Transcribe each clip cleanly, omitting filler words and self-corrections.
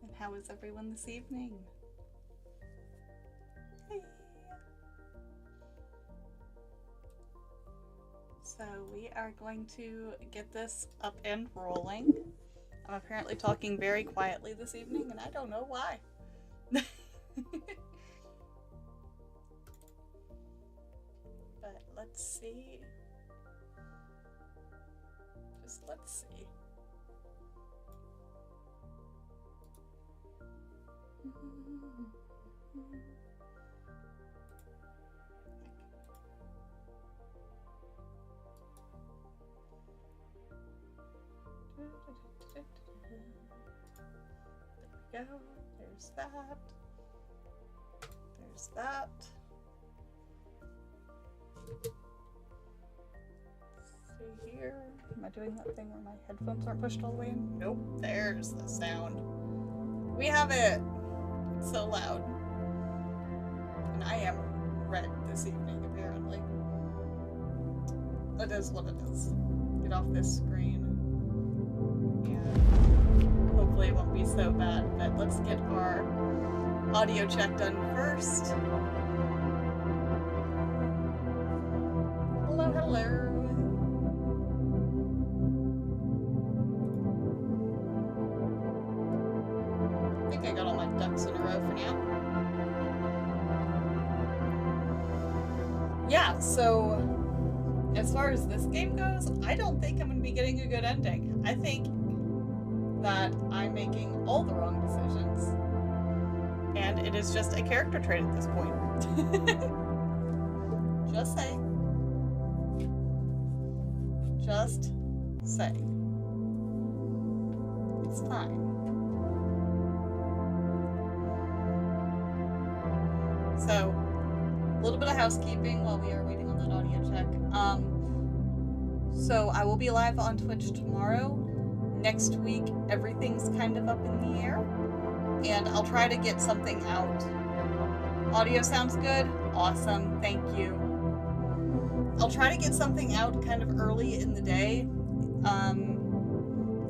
And how is everyone this evening? Hey. So we are going to get this up and rolling. I'm apparently talking very quietly this evening, and I don't know why. But let's see. Just let's see. There we go. There's that. There's that. Let's see here. Am I doing that thing where my headphones aren't pushed all the way in? Nope. There's the sound. We have it. It's so loud. And I am red this evening, apparently. It is what it is. Get off this screen. And hopefully it won't be so bad. But let's get our audio check done first. Hello, hello. I think I got all my ducks in a row for now. Yeah, so as far as this game goes, I don't think I'm going to be getting a good ending. I think that I'm making all the wrong decisions. And it is just a character trait at this point. Just saying. Just saying. It's fine. So, a little bit of housekeeping while we are waiting on that audio check. So I will be live on Twitch tomorrow. Next week, everything's kind of up in the air. And I'll try to get something out. Audio sounds good? Awesome, thank you. I'll try to get something out kind of early in the day,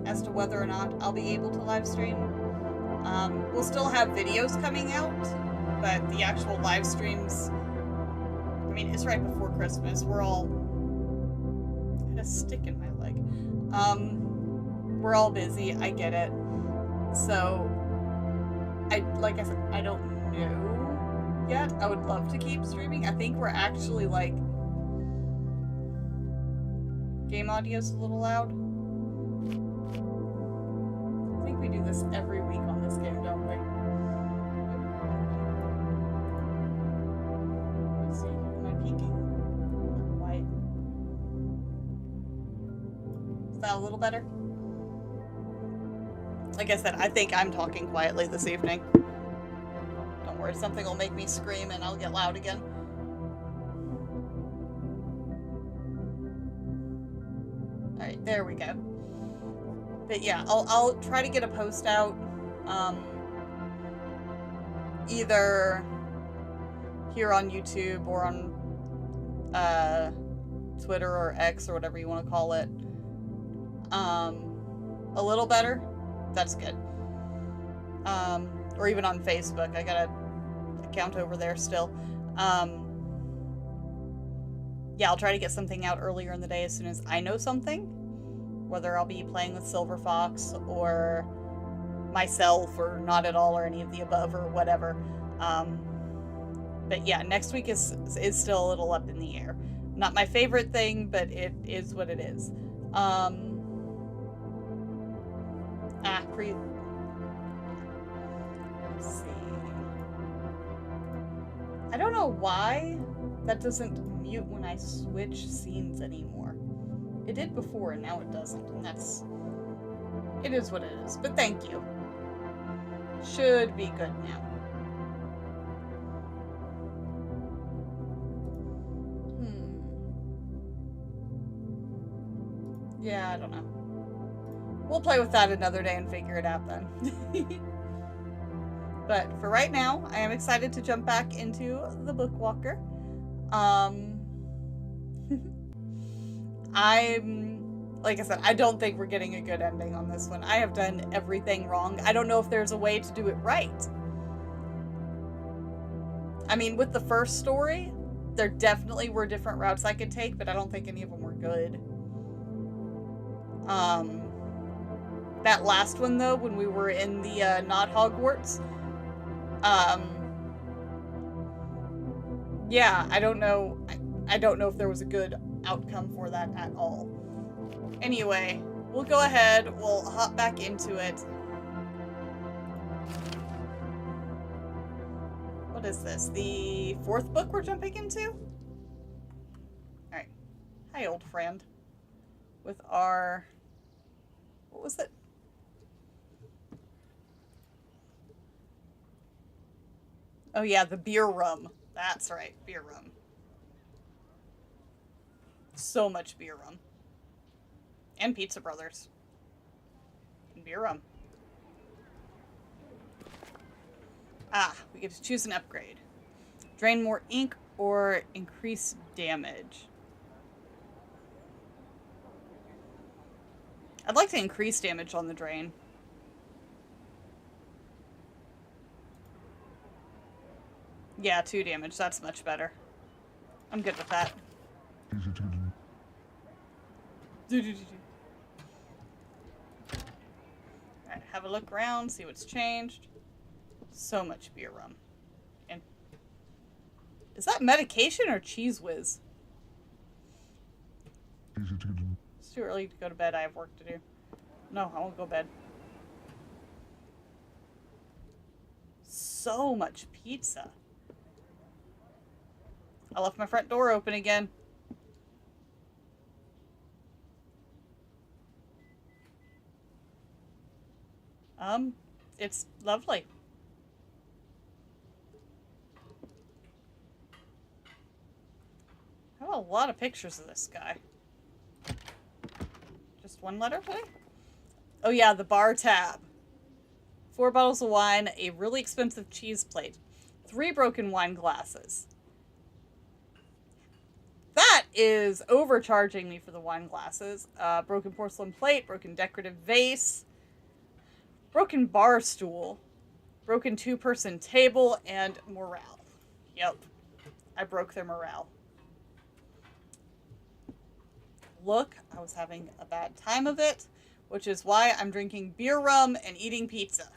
as to whether or not I'll be able to live stream. We'll still have videos coming out, but the actual live streams, I mean, it's right before Christmas. We're all, I had a stick in my leg. We're all busy, I get it. So, like I said, I don't know yet. I would love to keep streaming. I think we're actually, like, game audio's a little loud. I think we do this every week on this game, don't we? Let's see, am I peeking? Quiet. Is that a little better? Like I said, I think I'm talking quietly this evening. Don't worry, something will make me scream and I'll get loud again. Alright, there we go. But yeah, I'll try to get a post out, either here on YouTube or on Twitter or X or whatever you want to call it. A little better. That's good. Or even on Facebook. I got an account over there still. Yeah, I'll try to get something out earlier in the day as soon as I know something. Whether I'll be playing with Silver Fox or myself or not at all or any of the above or whatever. But yeah, next week is still a little up in the air. Not my favorite thing, but it is what it is. Let's see. I don't know why that doesn't mute when I switch scenes anymore. It did before and now it doesn't, and it is what it is. But thank you. Should be good now. Yeah, I don't know. We'll play with that another day and figure it out then. But for right now, I am excited to jump back into the Bookwalker. Like I said, I don't think we're getting a good ending on this one. I have done everything wrong. I don't know if there's a way to do it right. I mean, with the first story, there definitely were different routes I could take, but I don't think any of them were good. That last one, though, when we were in the, not Hogwarts, yeah, I don't know. I don't know if there was a good outcome for that at all. Anyway, we'll go ahead. We'll hop back into it. What is this? The 4th book we're jumping into? Alright. Hi, old friend. With our... What was it? Oh yeah, the beer rum. That's right, beer rum. So much beer rum. And Pizza Brothers. And beer rum. Ah, we get to choose an upgrade. Drain more ink or increase damage. I'd like to increase damage on the drain. Yeah, 2 damage. That's much better. I'm good with that. Alright, have a look around, see what's changed. So much beer rum. And is that medication or Cheese Whiz? It's too early to go to bed. I have work to do. No, I won't go to bed. So much pizza. I left my front door open again. It's lovely. I have a lot of pictures of this guy. Just one letter today? Oh yeah, the bar tab. 4 bottles of wine, a really expensive cheese plate, 3 broken wine glasses. That is overcharging me for the wine glasses. Broken porcelain plate, broken decorative vase, broken bar stool, broken 2-person table, and morale. Yep. I broke their morale. Look, I was having a bad time of it, which is why I'm drinking beer rum and eating pizza.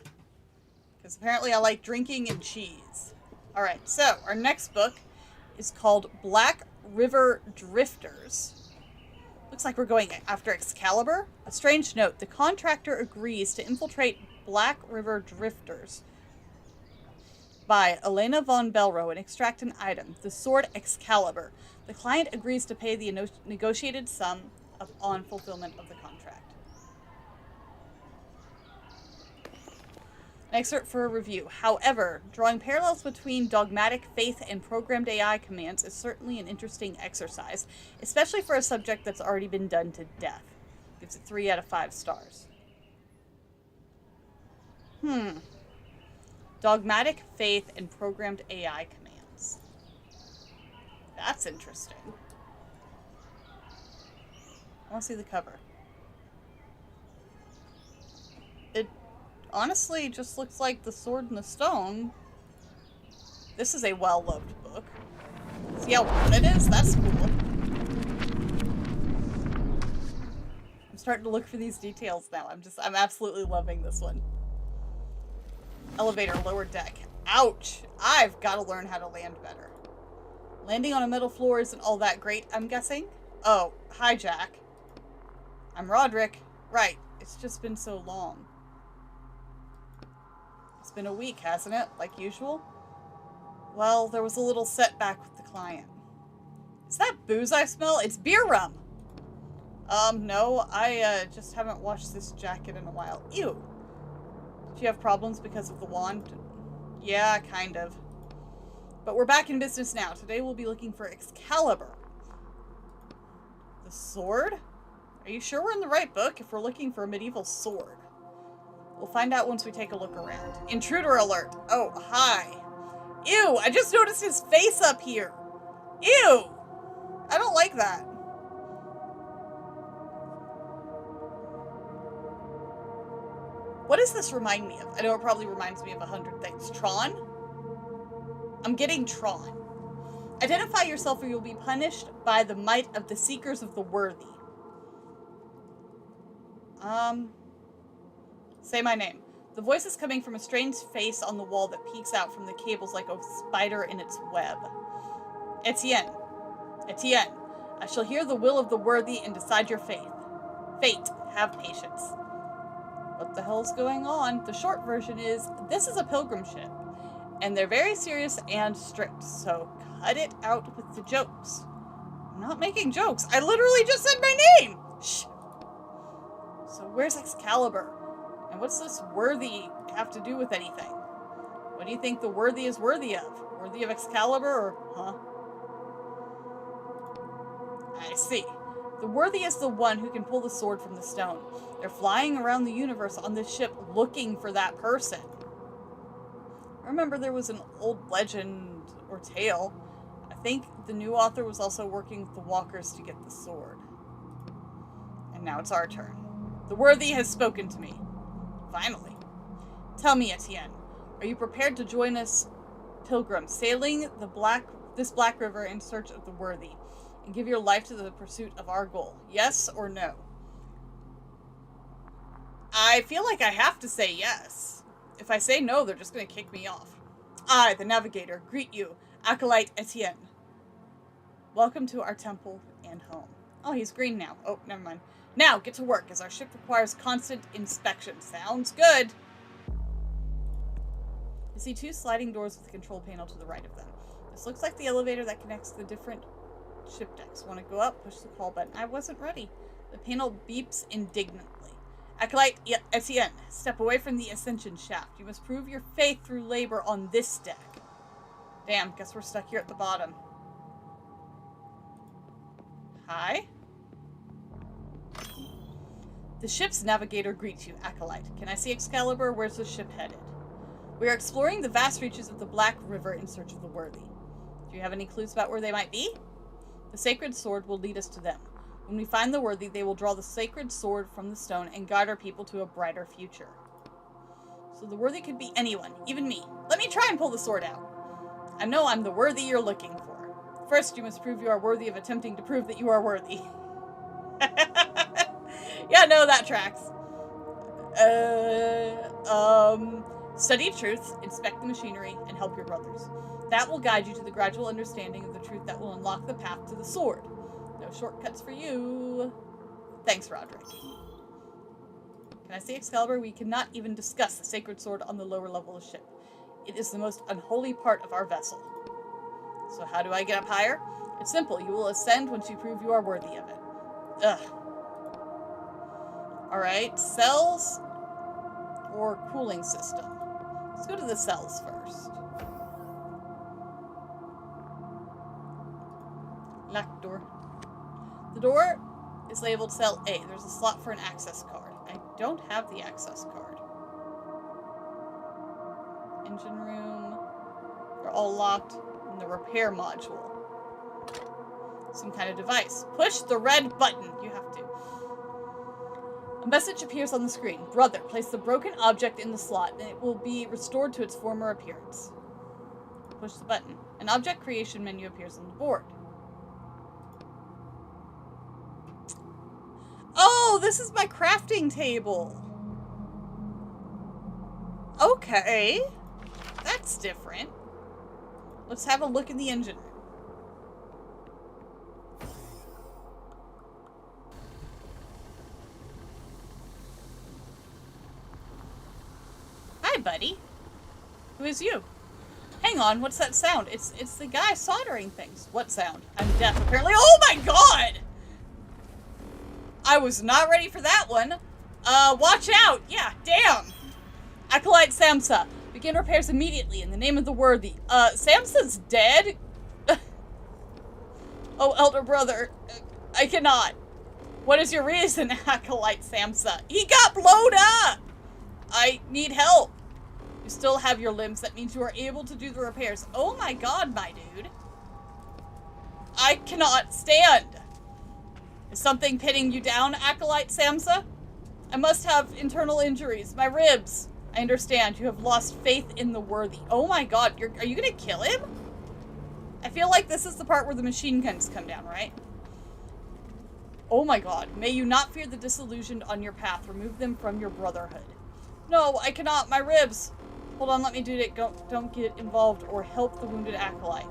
Because apparently I like drinking and cheese. Alright, so our next book is called Black River Drifters. Looks like we're going after Excalibur. A strange note. The contractor agrees to infiltrate Black River Drifters by Elena von Belro and extract an item, the sword Excalibur. The client agrees to pay the negotiated sum on fulfillment of the contract. An excerpt for a review. However, drawing parallels between dogmatic faith and programmed AI commands is certainly an interesting exercise, especially for a subject that's already been done to death. Gives it 3 out of 5 stars. Dogmatic faith and programmed AI commands. That's interesting. I want to see the cover. It honestly just looks like The Sword and the Stone. This is a well-loved book. See how worn it is? That's cool. I'm starting to look for these details now. I'm absolutely loving this one. Elevator, lower deck. Ouch! I've got to learn how to land better. Landing on a metal floor isn't all that great, I'm guessing? Oh, hi, Jack. I'm Roderick. Right, it's just been so long. It's been a week, hasn't it? Like usual? Well, there was a little setback with the client. Is that booze I smell? It's beer rum! No, I just haven't washed this jacket in a while. Ew! Did you have problems because of the wand? Yeah, kind of. But we're back in business now. Today we'll be looking for Excalibur. The sword? Are you sure we're in the right book if we're looking for a medieval sword? We'll find out once we take a look around. Intruder alert! Oh, hi. Ew! I just noticed his face up here! Ew! I don't like that. What does this remind me of? I know it probably reminds me of 100 things. Tron? I'm getting Tron. Identify yourself or you'll be punished by the might of the Seekers of the Worthy. Say my name. The voice is coming from a strange face on the wall that peeks out from the cables like a spider in its web. Etienne. Etienne. I shall hear the will of the worthy and decide your fate. Have patience. What the hell's going on? The short version is, this is a pilgrim ship, and they're very serious and strict, so cut it out with the jokes. I'm not making jokes. I literally just said my name! Shh. So where's Excalibur? And what's this worthy have to do with anything? What do you think the worthy is worthy of? Worthy of Excalibur or, I see. The worthy is the one who can pull the sword from the stone. They're flying around the universe on this ship looking for that person. I remember there was an old legend or tale. I think the new author was also working with the walkers to get the sword. And now it's our turn. The worthy has spoken to me. Finally. Tell me, Etienne, are you prepared to join us, pilgrims, sailing this black river in search of the worthy, and give your life to the pursuit of our goal? Yes or no? I feel like I have to say yes. If I say no, they're just going to kick me off. I, the navigator, greet you, Acolyte Etienne. Welcome to our temple and home. Oh, he's green now. Oh, never mind. Now, get to work, as our ship requires constant inspection. Sounds good. You see 2 sliding doors with a control panel to the right of them. This looks like the elevator that connects the different ship decks. Want to go up? Push the call button. I wasn't ready. The panel beeps indignantly. Acolyte Etienne, step away from the ascension shaft. You must prove your faith through labor on this deck. Damn, guess we're stuck here at the bottom. Hi? The ship's navigator greets you, Acolyte. Can I see Excalibur? Where's the ship headed? We are exploring the vast reaches of the Black River in search of the worthy. Do you have any clues about where they might be? The sacred sword will lead us to them. When we find the worthy, they will draw the sacred sword from the stone and guide our people to a brighter future. So the worthy could be anyone, even me. Let me try and pull the sword out. I know I'm the worthy you're looking for. First, you must prove you are worthy of attempting to prove that you are worthy. Yeah, no, that tracks. Study truth, inspect the machinery, and help your brothers. That will guide you to the gradual understanding of the truth that will unlock the path to the sword. No shortcuts for you. Thanks, Roderick. Can I see Excalibur? We cannot even discuss the sacred sword on the lower level of the ship. It is the most unholy part of our vessel. So how do I get up higher? It's simple. You will ascend once you prove you are worthy of it. Ugh. Alright, cells or cooling system. Let's go to the cells first. Locked door. The door is labeled cell A. There's a slot for an access card. I don't have the access card. Engine room. They're all locked. And the repair module. Some kind of device. Push the red button. You have to. A message appears on the screen. Brother, place the broken object in the slot and it will be restored to its former appearance. Push the button. An object creation menu appears on the board. Oh, this is my crafting table. Okay. That's different. Let's have a look in the engine room. Hi, buddy. Who is you? Hang on, what's that sound? It's the guy soldering things. What sound? I'm deaf, apparently. Oh my god! I was not ready for that one. Watch out! Yeah, damn! Acolyte Samsa. Begin repairs immediately in the name of the worthy. Samsa's dead? Oh, elder brother. I cannot. What is your reason, Acolyte Samsa? He got blown up! I need help. You still have your limbs. That means you are able to do the repairs. Oh my god, my dude. I cannot stand. Is something pinning you down, Acolyte Samsa? I must have internal injuries. My ribs. I understand. You have lost faith in the worthy. Oh my god, are you gonna kill him? I feel like this is the part where the machine guns come down, right? Oh my god. May you not fear the disillusioned on your path. Remove them from your brotherhood. No, I cannot. My ribs. Hold on, let me do it. Don't get involved or help the wounded acolyte.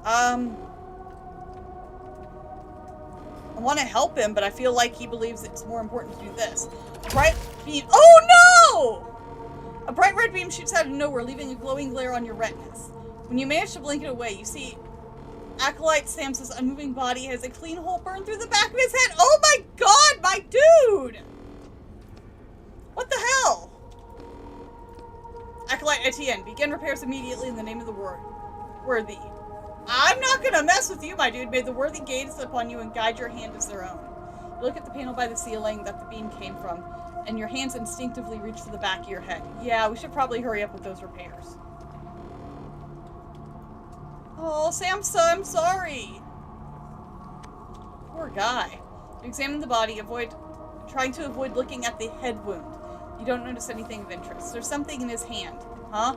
I want to help him, but I feel like he believes it's more important to do this. A bright beam. Oh no! A bright red beam shoots out of nowhere, leaving a glowing glare on your retinas. When you manage to blink it away, you see Acolyte Samsa's unmoving body has a clean hole burned through the back of his head. Oh my god, my dude! What the hell? Acolyte Etienne, begin repairs immediately in the name of the worthy. I'm not gonna mess with you, my dude. May the worthy gaze upon you and guide your hand as their own. You look at the panel by the ceiling that the beam came from, and your hands instinctively reach for the back of your head. Yeah, we should probably hurry up with those repairs. Oh, Samsa, I'm sorry. Poor guy. You examine the body, trying to avoid looking at the head wound. You don't notice anything of interest. There's something in his hand. Huh?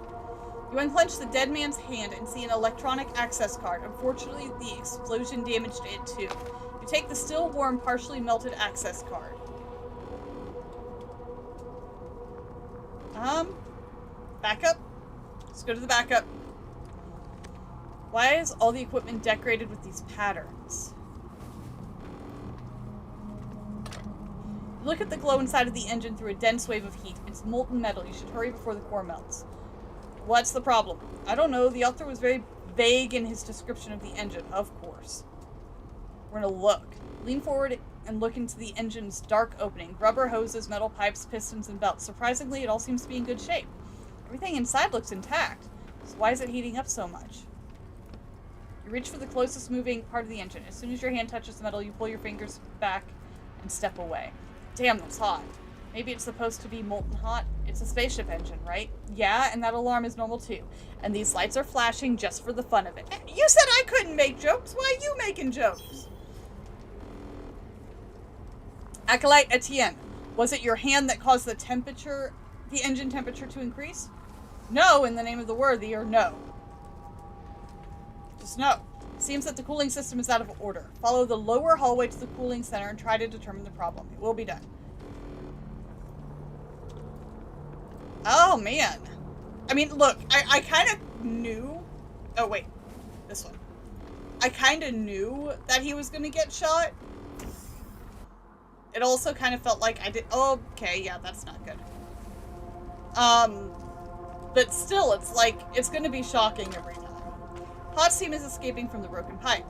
You unclench the dead man's hand and see an electronic access card. Unfortunately, the explosion damaged it too. You take the still warm, partially melted access card. Backup? Let's go to the backup. Why is all the equipment decorated with these patterns? You look at the glow inside of the engine through a dense wave of heat. It's molten metal. You should hurry before the core melts. What's the problem? I don't know. The author was very vague in his description of the engine, of course. We're gonna look. Lean forward and look into the engine's dark opening. Rubber hoses, metal pipes, pistons, and belts. Surprisingly, it all seems to be in good shape. Everything inside looks intact. So why is it heating up so much? You reach for the closest moving part of the engine. As soon as your hand touches the metal, you pull your fingers back and step away. Damn, that's hot. Maybe it's supposed to be molten hot. It's a spaceship engine, right? Yeah, and that alarm is normal too. And these lights are flashing just for the fun of it. You said I couldn't make jokes. Why are you making jokes? Acolyte Etienne, was it your hand that caused the engine temperature to increase? No, in the name of the worthy, or no. Just no. It seems that the cooling system is out of order. Follow the lower hallway to the cooling center and try to determine the problem. It will be done. Oh, man. I mean, look, I kind of knew... Oh, wait. This one. I kind of knew that he was going to get shot. It also kind of felt like I did... Oh, okay, yeah, that's not good. But still, it's like, it's going to be shocking every time. Hot steam is escaping from the broken pipe.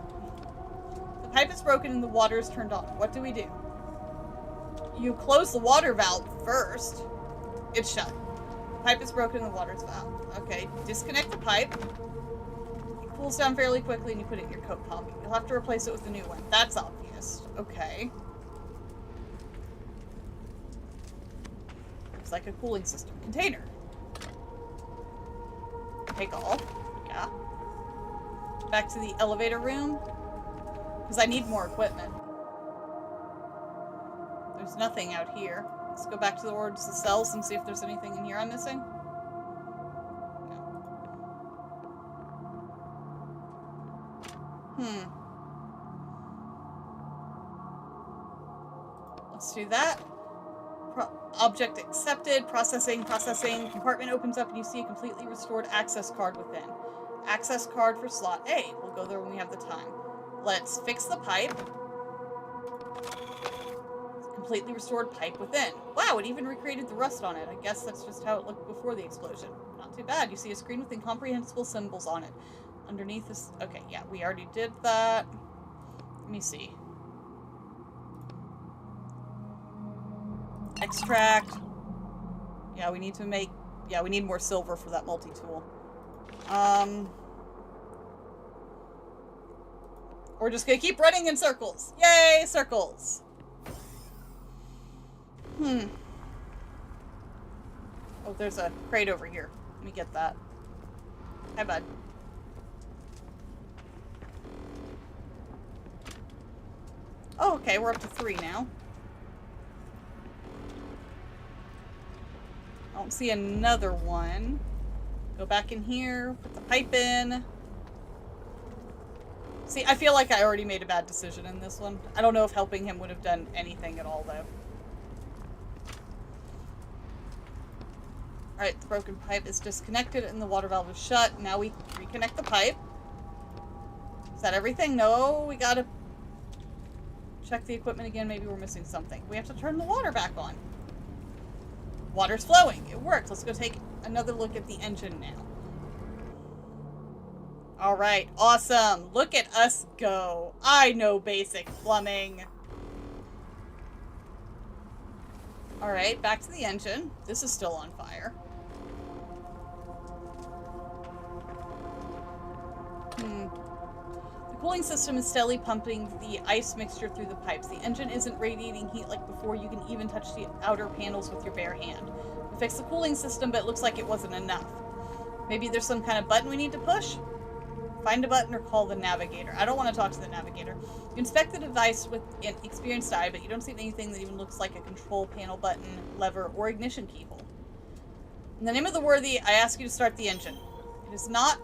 The pipe is broken and the water is turned on. What do we do? You close the water valve first. It's shut. Pipe is broken and the water's valve. Okay, disconnect the pipe. It cools down fairly quickly and you put it in your coat pocket. You'll have to replace it with a new one. That's obvious. Okay. Looks like a cooling system container. Take off. Yeah. Back to the elevator room. Because I need more equipment. There's nothing out here. Let's go back towards the cells and see if there's anything in here I'm missing. No. Let's do that. Object accepted. Processing. Compartment opens up and you see a completely restored access card within. Access card for slot A. We'll go there when we have the time. Let's fix the pipe. Completely restored pipe within. Wow, it even recreated the rust on it. I guess that's just how it looked before the explosion. Not too bad. You see a screen with incomprehensible symbols on it. Underneath this... Okay, yeah, we already did that. Let me see. Extract. Yeah, we need to make... Yeah, we need more silver for that multi-tool. We're just gonna keep running in circles. Yay, circles! Oh, there's a crate over here. Let me get that. Hi, bud. Oh, okay, we're up to 3 now. I don't see another one. Go back in here, put the pipe in. See, I feel like I already made a bad decision in this one. I don't know if helping him would have done anything at all, though. Alright, the broken pipe is disconnected and the water valve is shut. Now we reconnect the pipe. Is that everything? No, we gotta check the equipment again. Maybe we're missing something. We have to turn the water back on. Water's flowing. It worked. Let's go take another look at the engine now. Alright, awesome. Look at us go. I know basic plumbing. Alright, back to the engine. This is still on fire. The cooling system is steadily pumping the ice mixture through the pipes. The engine isn't radiating heat like before. You can even touch the outer panels with your bare hand. We fixed the cooling system, but it looks like it wasn't enough. Maybe there's some kind of button we need to push? Find a button or call the navigator. I don't want to talk to the navigator. You inspect the device with an experienced eye, but you don't see anything that even looks like a control panel button, lever, or ignition keyhole. In the name of the worthy, I ask you to start the engine. It is not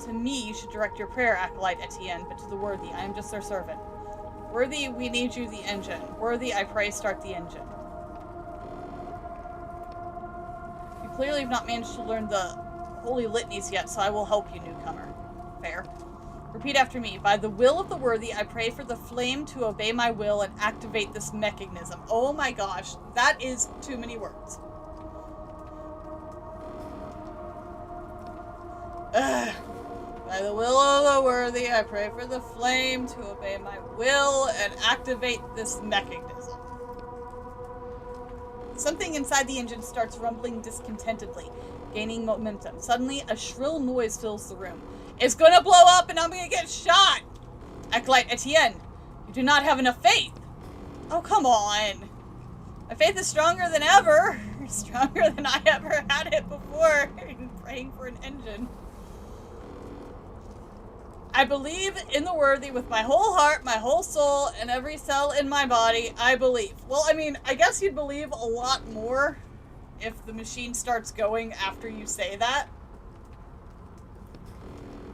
to me you should direct your prayer, Acolyte Etienne, but to the worthy. I am just their servant. Worthy, we need you, the engine. Worthy, I pray, start the engine. You clearly have not managed to learn the holy litanies yet, so I will help you, newcomer. Fair. Repeat after me. By the will of the worthy, I pray for the flame to obey my will and activate this mechanism. Oh my gosh, that is too many words. Ugh. By the will of the worthy, I pray for the flame to obey my will and activate this mechanism. Something inside the engine starts rumbling discontentedly, gaining momentum. Suddenly, a shrill noise fills the room. It's gonna blow up and I'm gonna get shot! Acolyte Etienne, you do not have enough faith. Oh, come on. My faith is stronger than ever. Stronger than I ever had it before in praying for an engine. I believe in the worthy with my whole heart, my whole soul, and every cell in my body. I believe. Well, I mean, I guess you'd believe a lot more if the machine starts going after you say that.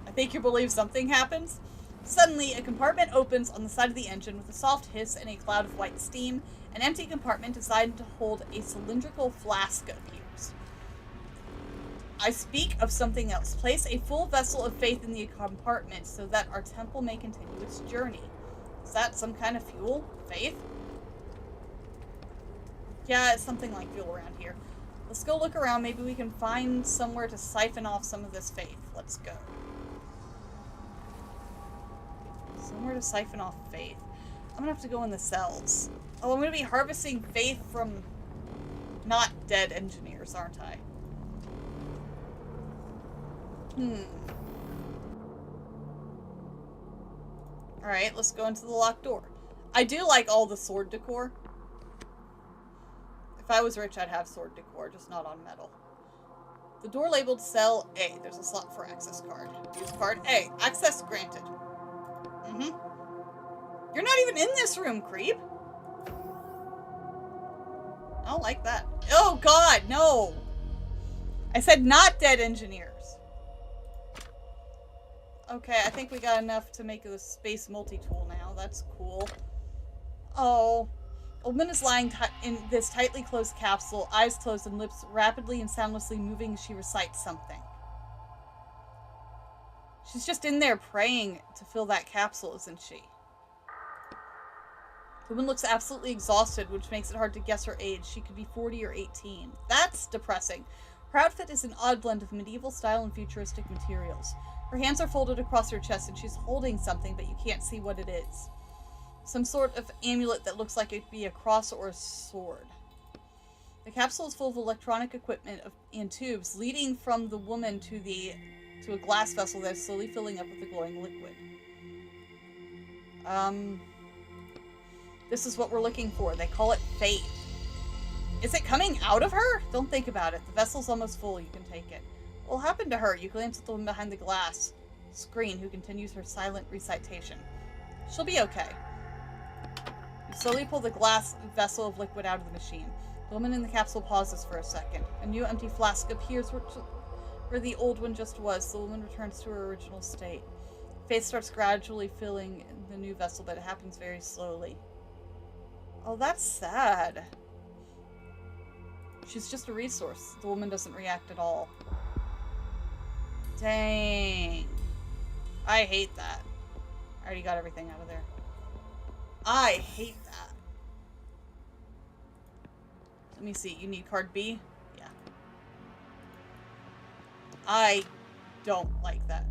I think you believe something happens. Suddenly, a compartment opens on the side of the engine with a soft hiss and a cloud of white steam. An empty compartment designed to hold a cylindrical flask appears. I speak of something else. Place a full vessel of faith in the compartment so that our temple may continue its journey. Is that some kind of fuel? Faith? Yeah, it's something like fuel around here. Let's go look around. Maybe we can find somewhere to siphon off some of this faith. Let's go. Somewhere to siphon off faith. I'm gonna have to go in the cells. Oh, I'm gonna be harvesting faith from not dead engineers, aren't I? Alright, let's go into the locked door. I do like all the sword decor. If I was rich, I'd have sword decor, just not on metal. The door labeled cell A. There's a slot for access card. Use card A. Access granted. You're not even in this room, creep. I don't like that. Oh god, no. I said not dead engineers. Okay, I think we got enough to make a space multi-tool now. That's cool. Oh. A woman is lying in this tightly closed capsule, eyes closed and lips rapidly and soundlessly moving as she recites something. She's just in there praying to fill that capsule, isn't she? The woman looks absolutely exhausted, which makes it hard to guess her age. She could be 40 or 18. That's depressing. Her outfit is an odd blend of medieval style and futuristic materials. Her hands are folded across her chest and she's holding something, but you can't see what it is. Some sort of amulet that looks like it'd be a cross or a sword. The capsule is full of electronic equipment and tubes leading from the woman to a glass vessel that is slowly filling up with a glowing liquid. This is what we're looking for. They call it faith. Is it coming out of her? Don't think about it. The vessel's almost full. You can take it. What will happen to her? You glance at the woman behind the glass screen who continues her silent recitation. She'll be okay. You slowly pull the glass vessel of liquid out of the machine. The woman in the capsule pauses for a second. A new empty flask appears where the old one just was. The woman returns to her original state. Faith starts gradually filling the new vessel, but it happens very slowly. Oh, that's sad. She's just a resource. The woman doesn't react at all. Dang. I hate that. I already got everything out of there. I hate that. Let me see. You need card B? Yeah. I don't like that.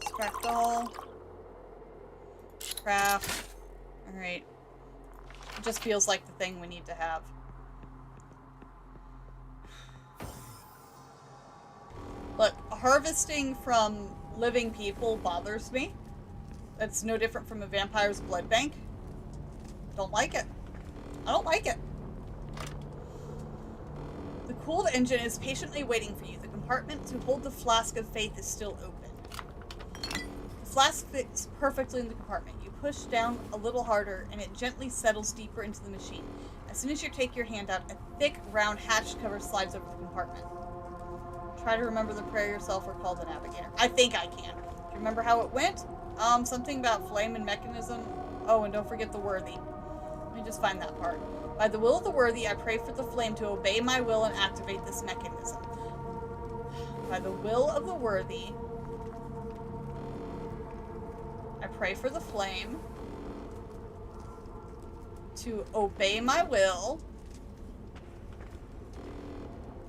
Scrap doll. Craft. Alright. It just feels like the thing we need to have. Look, harvesting from living people bothers me. That's no different from a vampire's blood bank. Don't like it. I don't like it. The cooled engine is patiently waiting for you. The compartment to hold the flask of faith is still open. The flask fits perfectly in the compartment. You push down a little harder and it gently settles deeper into the machine. As soon as you take your hand out, a thick, round hatch cover slides over the compartment. Try to remember the prayer yourself or call the navigator. I think I can. Do you remember how it went? Something about flame and mechanism. Oh, and don't forget the worthy. Let me just find that part. By the will of the worthy, I pray for the flame to obey my will and activate this mechanism. By the will of the worthy, I pray for the flame to obey my will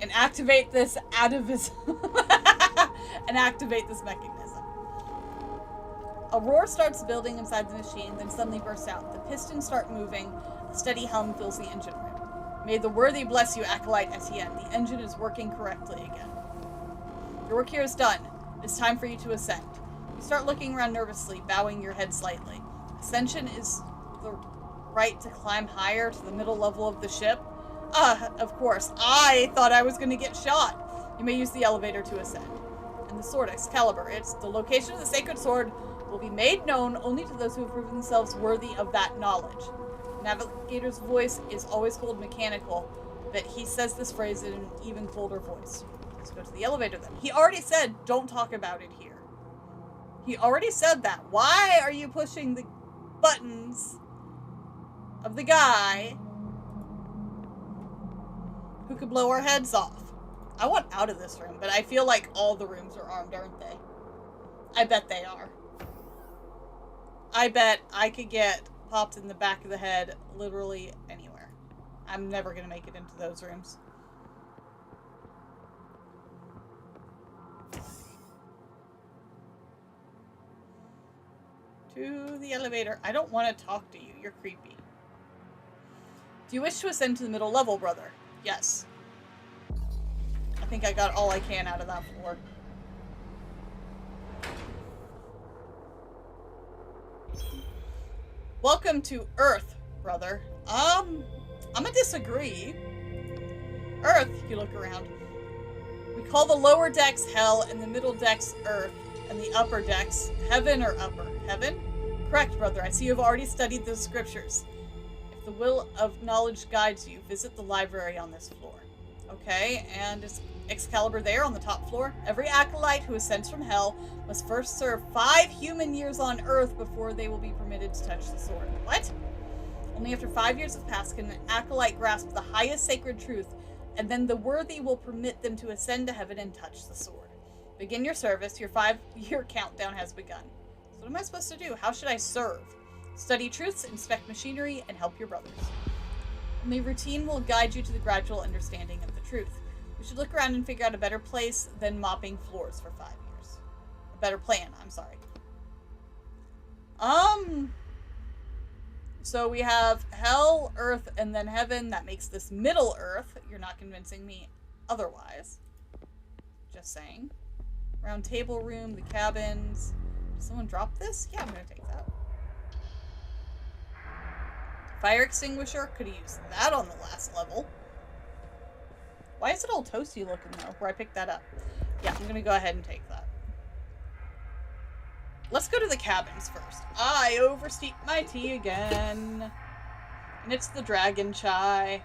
and activate this atavism and activate this mechanism. A roar starts building inside the machine, then suddenly bursts out. The pistons start moving. A steady hum fills the engine room. May the worthy bless you, Acolyte Etienne. The engine is working correctly again. Your work here is done. It's time for you to ascend. You start looking around nervously, bowing your head slightly. Ascension is the right to climb higher to the middle level of the ship. Of course. I thought I was going to get shot. You may use the elevator to ascend. And the sword, Excalibur. It's the location of the sacred sword will be made known only to those who have proven themselves worthy of that knowledge. The navigator's voice is always cold mechanical, but he says this phrase in an even colder voice. Let's go to the elevator then. He already said, don't talk about it here. He already said that. Why are you pushing the buttons of the guy who could blow our heads off? I want out of this room, but I feel like all the rooms are armed, aren't they? I bet they are. I bet I could get popped in the back of the head literally anywhere. I'm never going to make it into those rooms. To the elevator. I don't want to talk to you. You're creepy. Do you wish to ascend to the middle level, brother? Yes. I think I got all I can out of that floor. Welcome to Earth, brother. I'm gonna disagree. Earth, you look around. We call the lower decks Hell and the middle decks Earth and the upper decks Heaven or Upper. Heaven? Correct, brother. I see you have already studied the scriptures. If the will of knowledge guides you, visit the library on this floor. Okay, and is Excalibur there on the top floor? Every acolyte who ascends from Hell must first serve 5 human years on Earth before they will be permitted to touch the sword. What? Only after 5 years have passed can an acolyte grasp the highest sacred truth, and then the worthy will permit them to ascend to heaven and touch the sword. Begin your service. Your 5-year countdown has begun. So what am I supposed to do? How should I serve? Study truths, inspect machinery, and help your brothers. And the routine will guide you to the gradual understanding of the truth. We should look around and figure out a better place than mopping floors for 5 years. A better plan, I'm sorry. So we have Hell, Earth, and then Heaven. That makes this Middle Earth. You're not convincing me otherwise. Just saying. Round table room, the cabins. Did someone drop this? Yeah, I'm gonna take that. Fire extinguisher. Could have used that on the last level. Why is it all toasty looking though, where I picked that up? Yeah, I'm gonna go ahead and take that. Let's go to the cabins first. I oversteeped my tea again. And it's the dragon chai.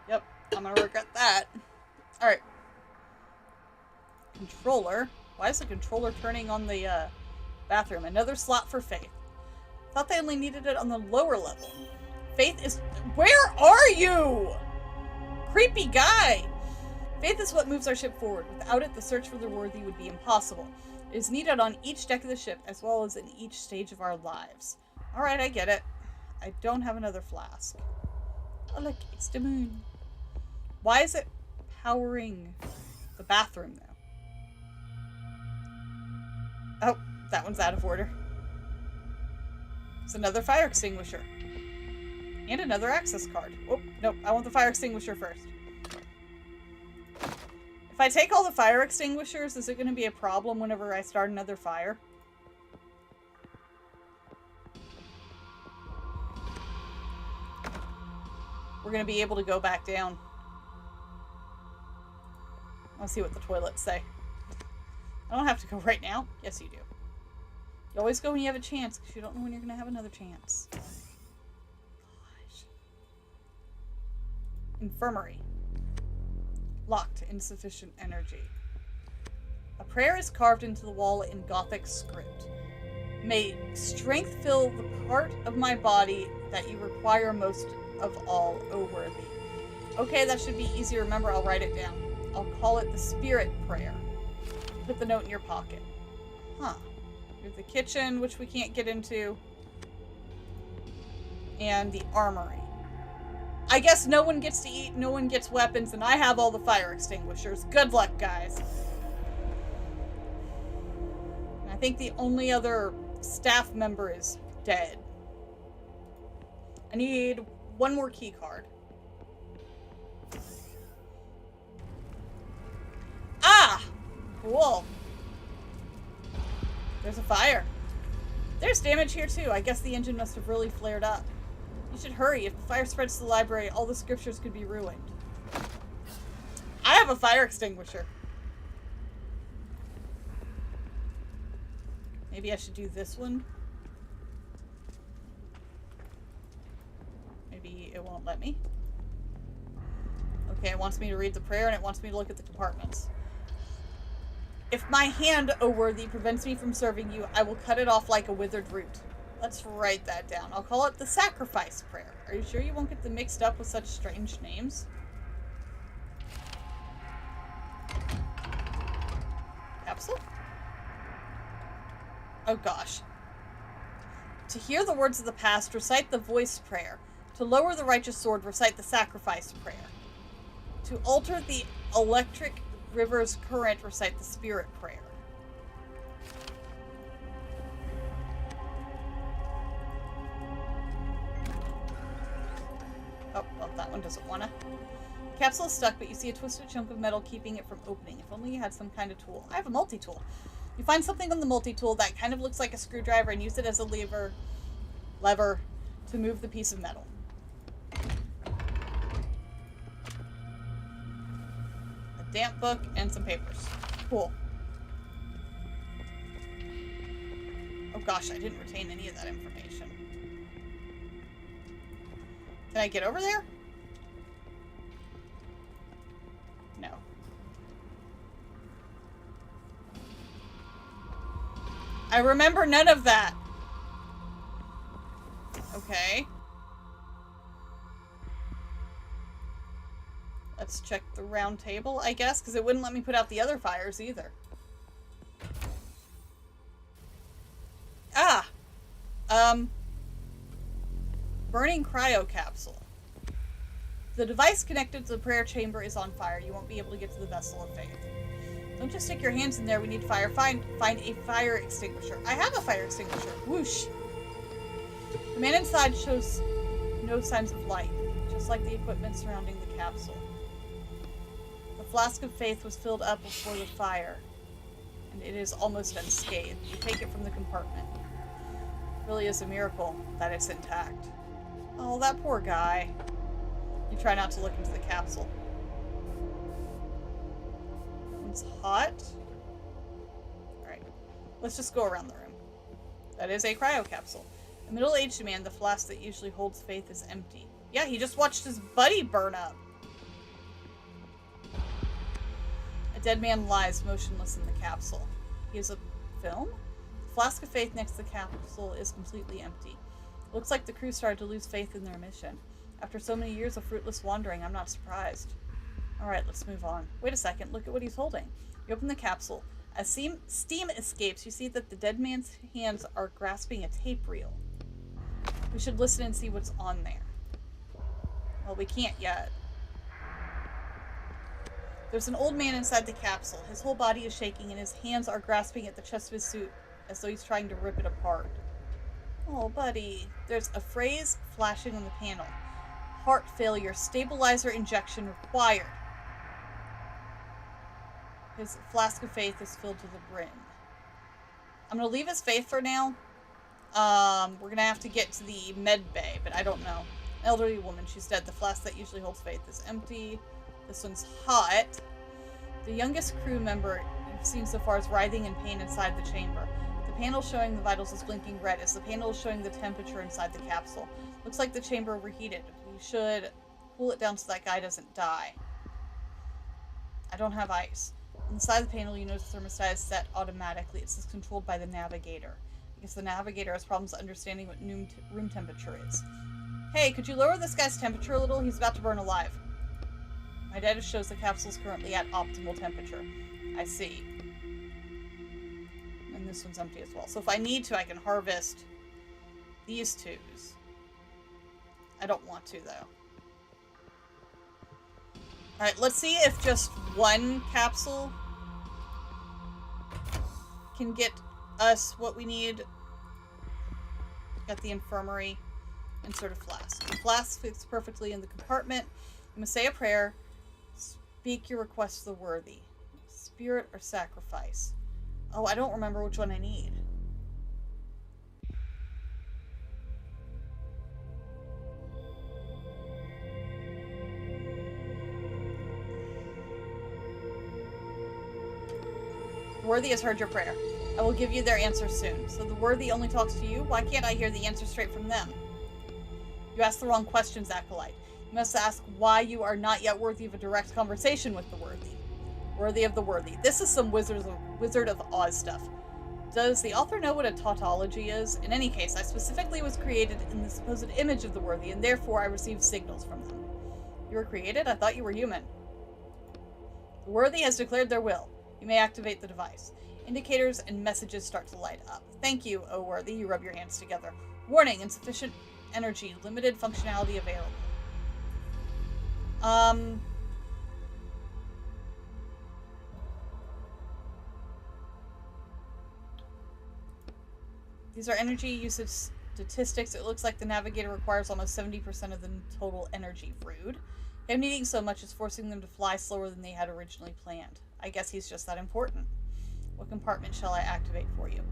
Yep, I'm gonna regret that. Alright. Controller. Why is the controller turning on the bathroom? Another slot for Faith. Thought they only needed it on the lower level. Faith is... Where are you? Creepy guy! Faith is what moves our ship forward. Without it, the search for the worthy would be impossible. It is needed on each deck of the ship, as well as in each stage of our lives. Alright, I get it. I don't have another flask. Oh look, it's the moon. Why is it powering the bathroom, though? Oh, that one's out of order. It's another fire extinguisher. And another access card. Oh, nope, I want the fire extinguisher first. If I take all the fire extinguishers, is it going to be a problem whenever I start another fire? We're going to be able to go back down. I'll see what the toilets say. I don't have to go right now. Yes, you do. You always go when you have a chance, because you don't know when you're going to have another chance. Gosh. Infirmary. Locked. Insufficient energy. A prayer is carved into the wall in Gothic script. May strength fill the part of my body that you require most of all, O worthy. Okay, that should be easy to remember. I'll write it down. I'll call it the Spirit Prayer. Put the note in your pocket. Huh. Here's the kitchen, which we can't get into. And the armory. I guess no one gets to eat, no one gets weapons, and I have all the fire extinguishers. Good luck, guys. And I think the only other staff member is dead. I need one more key card. Ah! Cool. There's a fire. There's damage here too. I guess the engine must have really flared up. You should hurry. If the fire spreads to the library, all the scriptures could be ruined. I have a fire extinguisher. Maybe I should do this one. Maybe it won't let me. Okay, it wants me to read the prayer and it wants me to look at the compartments. If my hand, O worthy, prevents me from serving you, I will cut it off like a withered root. Let's write that down. I'll call it the sacrifice prayer. Are you sure you won't get them mixed up with such strange names? Capsule? Oh gosh. To hear the words of the past, recite the voice prayer. To lower the righteous sword, recite the sacrifice prayer. To alter the electric river's current, recite the spirit prayer. that one doesn't wanna. The capsule is stuck, but you see a twisted chunk of metal keeping it from opening. If only you had some kind of tool. I have a multi-tool. You find something on the multi-tool that kind of looks like a screwdriver and use it as a lever to move the piece of metal. A damp book and some papers. Cool. Oh gosh, I didn't retain any of that information. Can I get over there? No. I remember none of that. Okay. Let's check the round table, I guess, because it wouldn't let me put out the other fires either. Ah! Burning cryo capsule. The device connected to the prayer chamber is on fire. You won't be able to get to the vessel of faith. Don't just stick your hands in there. We need fire. Find a fire extinguisher. I have a fire extinguisher. Whoosh. The man inside shows no signs of life, just like the equipment surrounding the capsule. The flask of faith was filled up before the fire, and it is almost unscathed. You take it from the compartment. It really is a miracle that it's intact. Oh, that poor guy. You try not to look into the capsule. It's hot. Alright. Let's just go around the room. That is a cryo capsule. A middle-aged man, the flask that usually holds faith is empty. Yeah, he just watched his buddy burn up. A dead man lies motionless in the capsule. He has a film? The flask of faith next to the capsule is completely empty. It looks like the crew started to lose faith in their mission. After so many years of fruitless wandering, I'm not surprised. Alright, let's move on. Wait a second, look at what he's holding. You open the capsule. As steam escapes, you see that the dead man's hands are grasping a tape reel. We should listen and see what's on there. Well, we can't yet. There's an old man inside the capsule. His whole body is shaking and his hands are grasping at the chest of his suit as though he's trying to rip it apart. Oh, buddy. There's a phrase flashing on the panel. Heart failure, stabilizer injection required. His flask of faith is filled to the brim. I'm going to leave his faith for now. We're going to have to get to the med bay, but I don't know. An elderly woman, she's dead. The flask that usually holds faith is empty. This one's hot. The youngest crew member you've seen so far is writhing in pain inside the chamber. The panel showing the vitals is blinking red as the panel is showing the temperature inside the capsule. Looks like the chamber overheated. We should cool it down so that guy doesn't die. I don't have ice. Inside the panel, you notice the thermostat is set automatically. It's controlled by the navigator. I guess the navigator has problems understanding what room temperature is. Hey, could you lower this guy's temperature a little? He's about to burn alive. My data shows the capsule is currently at optimal temperature. I see. And this one's empty as well. So if I need to, I can harvest these twos. I don't want to, though. Alright, let's see if just one capsule can get us what we need. Got the infirmary. Insert a flask. The flask fits perfectly in the compartment. You must say a prayer. Speak your request to the worthy. Spirit or sacrifice. Oh, I don't remember which one I need. The worthy has heard your prayer. I will give you their answer soon. So the worthy only talks to you? Why can't I hear the answer straight from them? You asked the wrong questions, Acolyte. You must ask why you are not yet worthy of a direct conversation with the worthy. Worthy of the worthy. This is some Wizard of Oz stuff. Does the author know what a tautology is? In any case, I specifically was created in the supposed image of the worthy, and therefore I received signals from them. You were created? I thought you were human. The worthy has declared their will. You may activate the device. Indicators and messages start to light up. Thank you, O worthy. You rub your hands together. Warning, insufficient energy, limited functionality available. These are energy usage statistics, it looks like the navigator requires almost 70% of the total energy. Rude. Him needing so much is forcing them to fly slower than they had originally planned. I guess he's just that important. What compartment shall I activate for you?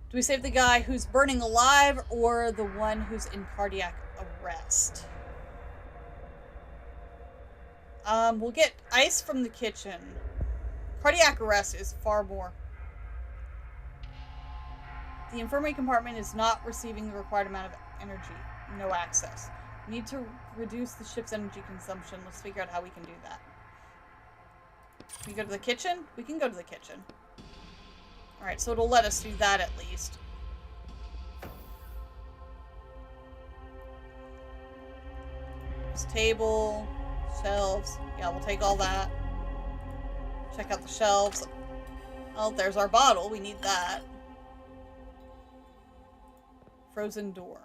Do we save the guy who's burning alive or the one who's in cardiac arrest? We'll get ice from the kitchen. Cardiac arrest is far more. The infirmary compartment is not receiving the required amount of energy. No access. We need to reduce the ship's energy consumption. Let's figure out how we can do that. Can we go to the kitchen? We can go to the kitchen. Alright, so it'll let us do that at least. This table, shelves. Yeah, we'll take all that. Check out the shelves. Oh, there's our bottle. We need that. Frozen door.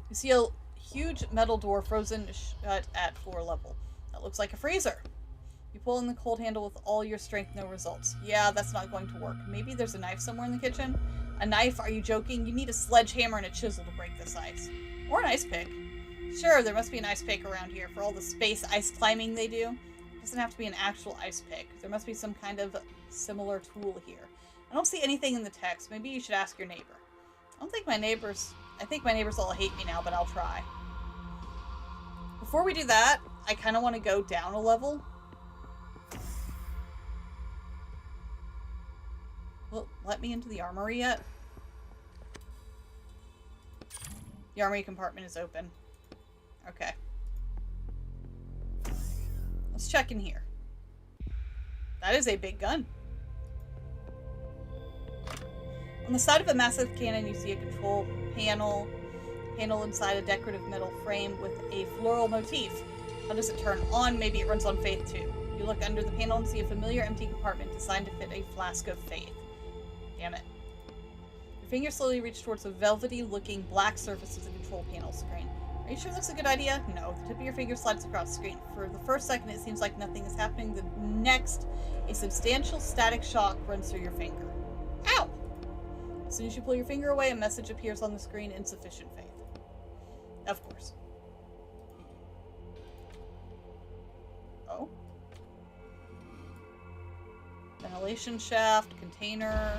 You see a huge metal door frozen shut at floor level. That looks like a freezer. You pull in the cold handle with all your strength, no results. Yeah, that's not going to work. Maybe there's a knife somewhere in the kitchen? A knife? Are you joking? You need a sledgehammer and a chisel to break this ice. Or an ice pick. Sure, there must be an ice pick around here for all the space ice climbing they do. It doesn't have to be an actual ice pick. There must be some kind of similar tool here. I don't see anything in the text. Maybe you should ask your neighbor. I think my neighbors all hate me now, but I'll try. Before we do that, I kind of want to go down a level. Well, let me into the armory yet? The armory compartment is open. Okay. Let's check in here. That is a big gun. On the side of a massive cannon, you see a control panel. Panel inside a decorative metal frame with a floral motif. How does it turn on? Maybe it runs on faith too. You look under the panel and see a familiar empty compartment designed to fit a flask of faith. Damn it. Your fingers slowly reach towards the velvety-looking black surface of the control panel screen. Are you sure that's a good idea? No. The tip of your finger slides across the screen. For the first second, it seems like nothing is happening. The next, a substantial static shock runs through your finger. Ow! As soon as you pull your finger away, a message appears on the screen, insufficient faith. Of course. Oh. Ventilation shaft, container.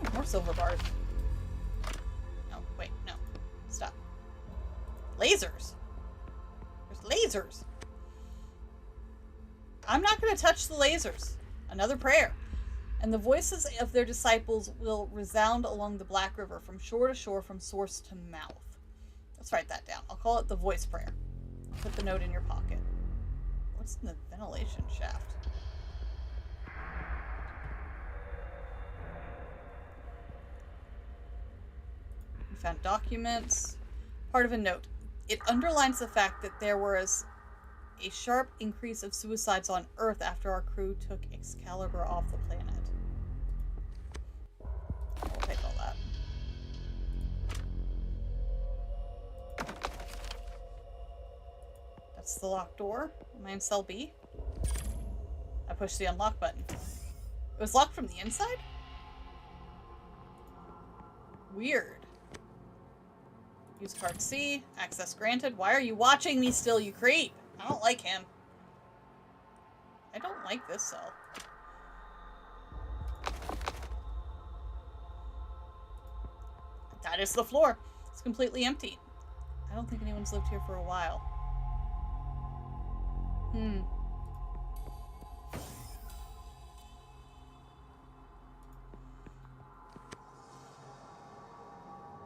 Ooh, more silver bars. No, wait, no. Stop. Lasers. There's lasers. I'm not going to touch the lasers. Another prayer. And the voices of their disciples will resound along the Black River from shore to shore, from source to mouth. Let's write that down. I'll call it the voice prayer. Put the note in your pocket. What's in the ventilation shaft? We found documents. Part of a note. It underlines the fact that there was a sharp increase of suicides on Earth after our crew took Excalibur off the planet. We'll take all that. That's the locked door. Am I in cell B? I pushed the unlock button. It was locked from the inside? Weird. Use card C. Access granted. Why are you watching me still, you creep? I don't like him. I don't like this cell. That is the floor. It's completely empty. I don't think anyone's lived here for a while.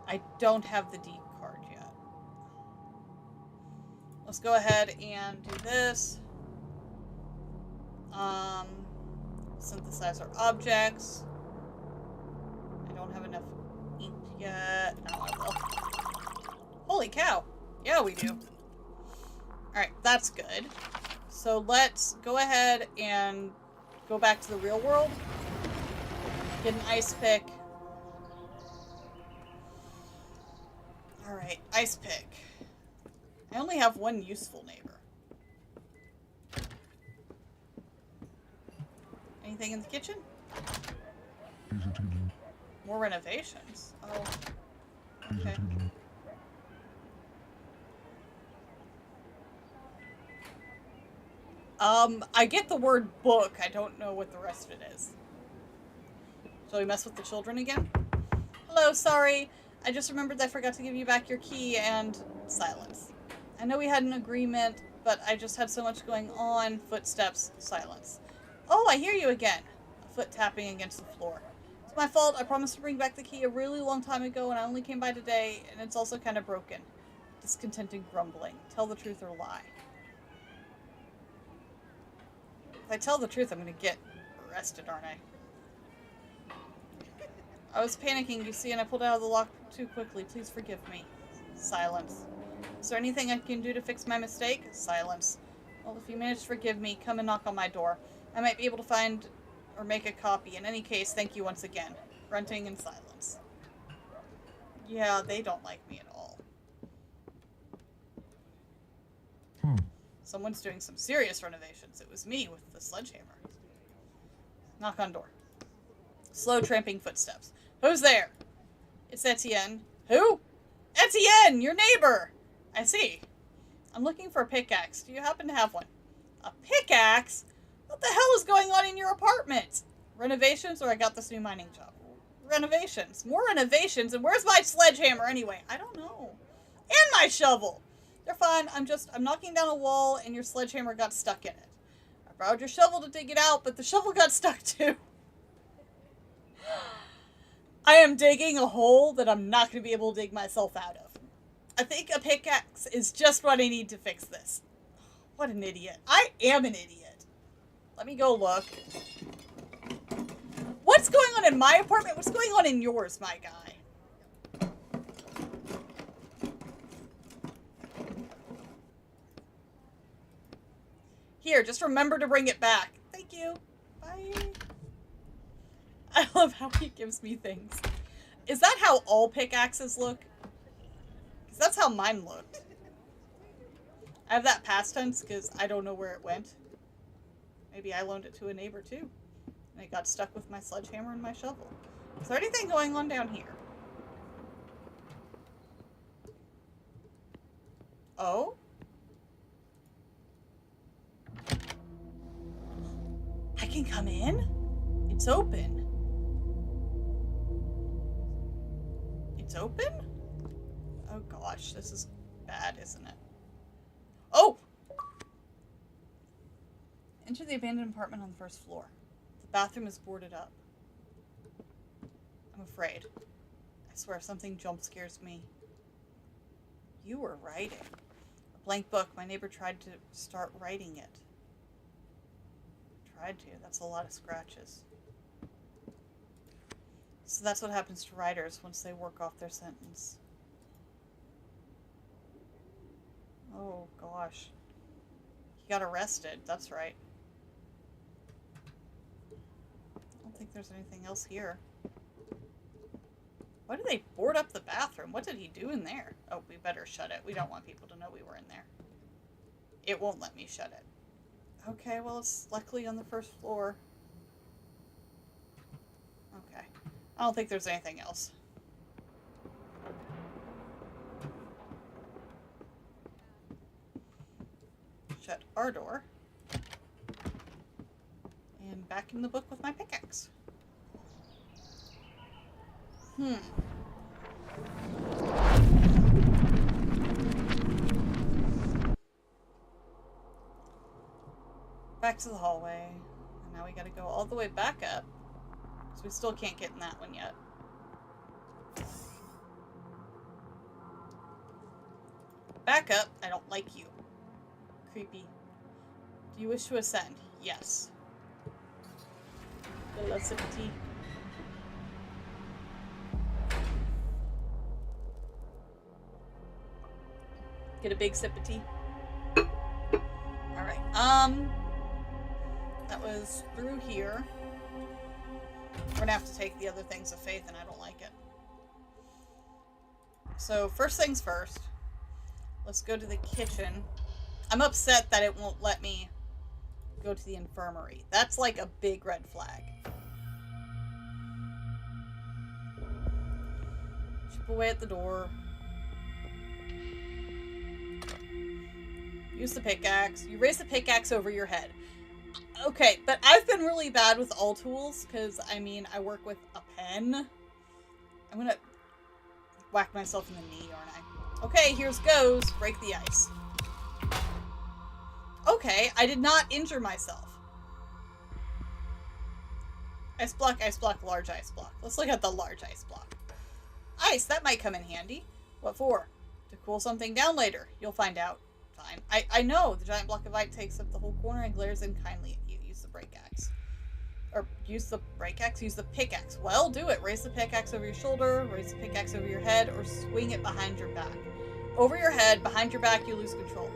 I don't have the D card yet. Let's go ahead and do this. Synthesize our objects. I don't have enough ink yet. No, I will. Holy cow. Yeah, we do. Alright, that's good. So let's go ahead and go back to the real world. Get an ice pick. Alright, ice pick. I only have one useful neighbor. Anything in the kitchen? More renovations. Oh. Okay. I get the word book. I don't know what the rest of it is. Shall we mess with the children again? Hello, sorry. I just remembered I forgot to give you back your key and... Silence. I know we had an agreement, but I just had so much going on. Footsteps. Silence. Oh, I hear you again. A foot tapping against the floor. It's my fault. I promised to bring back the key a really long time ago, and I only came by today, and it's also kind of broken. Discontented grumbling. Tell the truth or lie. If I tell the truth, I'm going to get arrested, aren't I? I was panicking, you see, and I pulled out of the lock too quickly. Please forgive me. Silence. Is there anything I can do to fix my mistake? Silence. Well, if you manage to forgive me, come and knock on my door. I might be able to find or make a copy. In any case, thank you once again. Grunting and silence. Yeah, they don't like me at all. Someone's doing some serious renovations. It was me with the sledgehammer. Knock on door. Slow tramping footsteps. Who's there? It's Etienne. Who? Etienne, your neighbor! I see. I'm looking for a pickaxe. Do you happen to have one? A pickaxe? What the hell is going on in your apartment? Renovations or I got this new mining job? Renovations. More renovations? And where's my sledgehammer anyway? I don't know. And my shovel! They're fine. I'm knocking down a wall and your sledgehammer got stuck in it. I borrowed your shovel to dig it out, but the shovel got stuck too. I am digging a hole that I'm not going to be able to dig myself out of. I think a pickaxe is just what I need to fix this. What an idiot. I am an idiot. Let me go look. What's going on in my apartment? What's going on in yours, my guy? Here, just remember to bring it back. Thank you. Bye. I love how he gives me things. Is that how all pickaxes look? Because that's how mine looked. I have that past tense because I don't know where it went. Maybe I loaned it to a neighbor too. And it got stuck with my sledgehammer and my shovel. Is there anything going on down here? Oh? I can come in? It's open. It's open? Oh gosh, this is bad, isn't it? Oh! Enter the abandoned apartment on the first floor. The bathroom is boarded up. I'm afraid. I swear something jump scares me. You were writing. A blank book. My neighbor tried to start writing it. Tried to. That's a lot of scratches. So that's what happens to writers once they work off their sentence. Oh, gosh. He got arrested. That's right. I don't think there's anything else here. Why did they board up the bathroom? What did he do in there? Oh, we better shut it. We don't want people to know we were in there. It won't let me shut it. Okay, well, it's luckily on the first floor. Okay. I don't think there's anything else. Shut our door. And back in the book with my pickaxe. Back to the hallway. And now we gotta go all the way back up. Because we still can't get in that one yet. Back up. I don't like you. Creepy. Do you wish to ascend? Yes. Velocity. Get a big sip of tea. Alright, that was through here. We're gonna have to take the other things of faith and I don't like it. So, first things first. Let's go to the kitchen. I'm upset that it won't let me go to the infirmary. That's like a big red flag. Chip away at the door. Use the pickaxe. You raise the pickaxe over your head. Okay, but I've been really bad with all tools, because, I mean, I work with a pen. I'm gonna whack myself in the knee, aren't I? Okay, here's goes. Break the ice. Okay, I did not injure myself. Ice block, large ice block. Let's look at the large ice block. Ice, that might come in handy. What for? To cool something down later. You'll find out. Fine. I know. The giant block of ice takes up the whole corner and glares in kindly at you. Use the break axe. Or use the break axe? Use the pickaxe. Well, do it. Raise the pickaxe over your shoulder, raise the pickaxe over your head, or swing it behind your back. Over your head, behind your back, you lose control.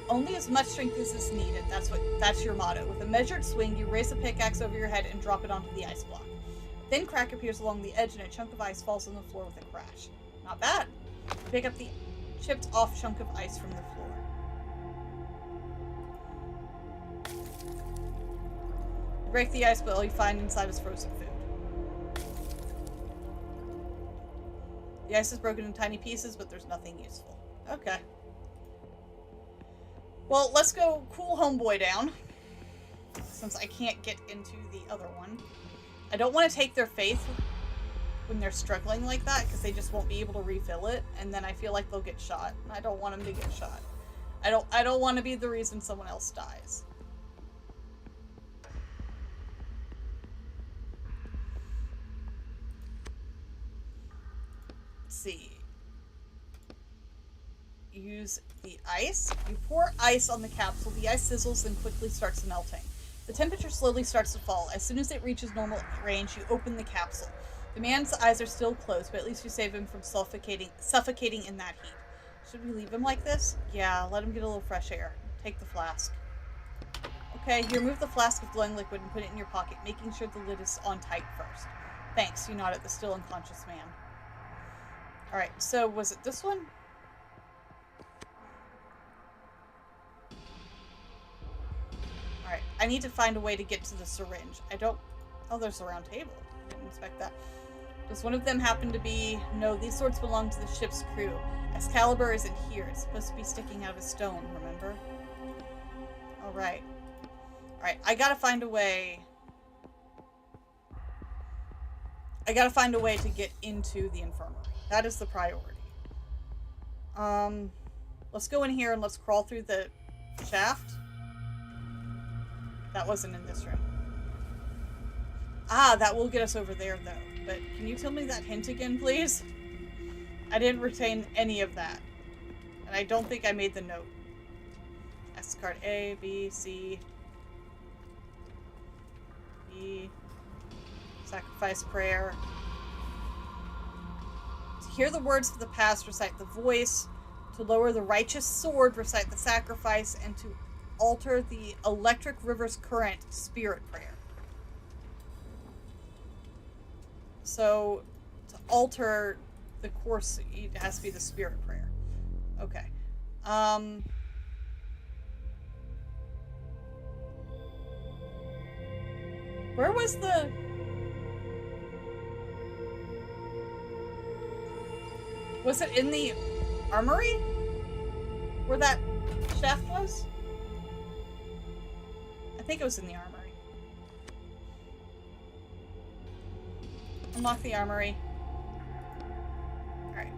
Only as much strength as is needed. That's your motto. With a measured swing, you raise the pickaxe over your head and drop it onto the ice block. A thin crack appears along the edge and a chunk of ice falls on the floor with a crash. Not bad. Pick up the chipped off chunk of ice from the floor. Break the ice, but all you find inside is frozen food. The ice is broken in tiny pieces, but there's nothing useful. Okay. Well, let's go cool homeboy down, since I can't get into the other one. I don't want to take their faith when they're struggling like that, because they just won't be able to refill it, and then I feel like they'll get shot. I don't want them to get shot. I don't want to be the reason someone else dies. Let's see. Use the ice. You pour ice on the capsule. The ice sizzles and quickly starts melting. The temperature slowly starts to fall. As soon as it reaches normal range, you open the capsule. The man's eyes are still closed, but at least you save him from suffocating in that heat. Should we leave him like this? Yeah, let him get a little fresh air. Take the flask. Okay, you remove the flask of glowing liquid and put it in your pocket, making sure the lid is on tight first. Thanks, you nod at the still unconscious man. Alright, so was it this one? Alright, I need to find a way to get to the syringe. Oh, there's a round table. Didn't expect that. Does one of them happen to be... No, these swords belong to the ship's crew. Excalibur isn't here. It's supposed to be sticking out of a stone, remember? Alright. Alright, I gotta find a way... to get into the infirmary. That is the priority. Let's go in here and let's crawl through the shaft. That wasn't in this room. Ah, that will get us over there, though. But can you tell me that hint again, please? I didn't retain any of that. And I don't think I made the note. S card A, B, C, B. Sacrifice prayer. To hear the words of the past, recite the voice. To lower the righteous sword, recite the sacrifice. And to alter the electric river's current, spirit prayer. So, to alter the course, it has to be the spirit prayer. Okay. Where was the... Was it in the armory? Where that shaft was? I think it was in the armory. Unlock the armory. Alright.